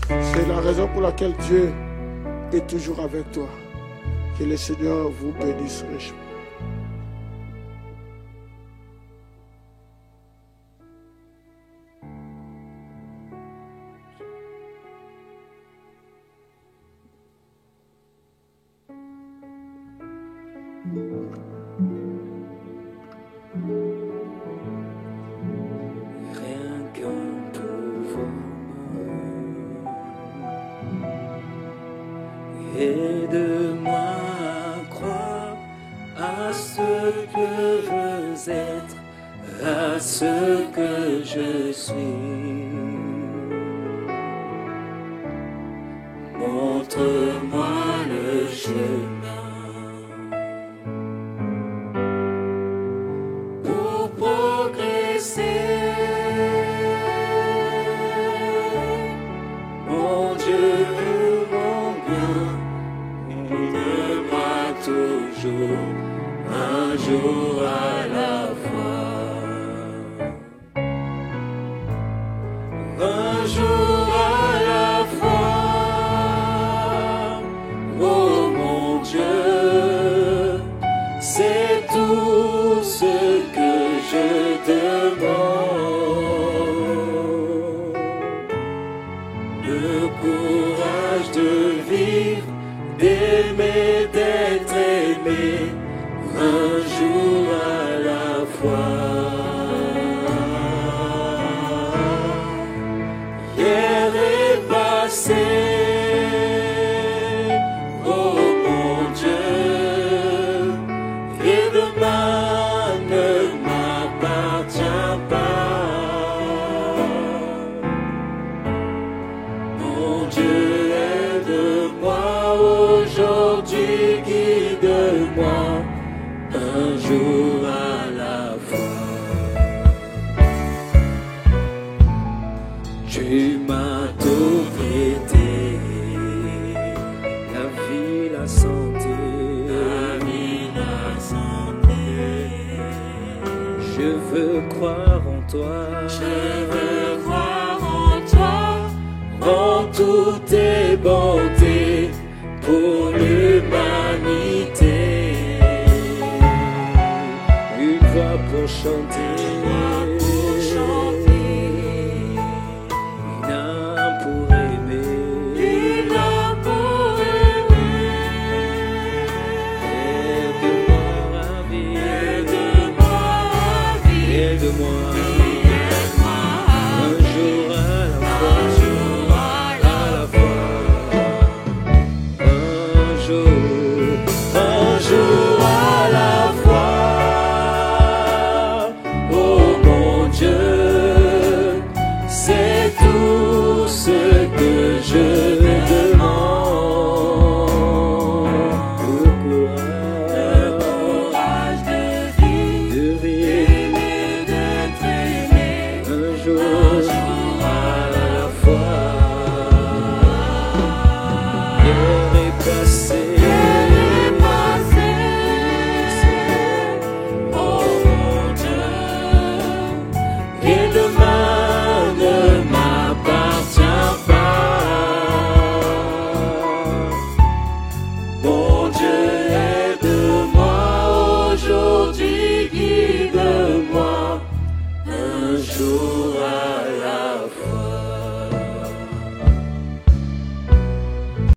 C'est la raison pour laquelle Dieu est toujours avec toi. Que le Seigneur vous bénisse richement. Rien qu'un pouvoir Aide-moi à croire à ce que je veux être, à ce que je suis. Montre-moi le chemin pour progresser. Mon Dieu, mon bien, guide-moi toujours, un jour à la fois. Un jour à la fois. Oh mon Dieu, c'est tout ce que je demande. Le courage de vivre, d'aimer, d'être aimé, un jour à la fois. Hier est passé. Aujourd'hui, guide-moi un jour à la fois. Tu m'as tout prêté, la vie, la santé, Je veux croire en toi, en toutes tes bontés pour l'humanité. Une voix pour chanter, une âme pour aimer, Aide-moi à vivre, aide-moi un jour à la fois. Un jour à la fois, oh mon Dieu, c'est tout ce que je demande. Le courage de vivre, d'être aimé, un jour à la fois. Hier est passé.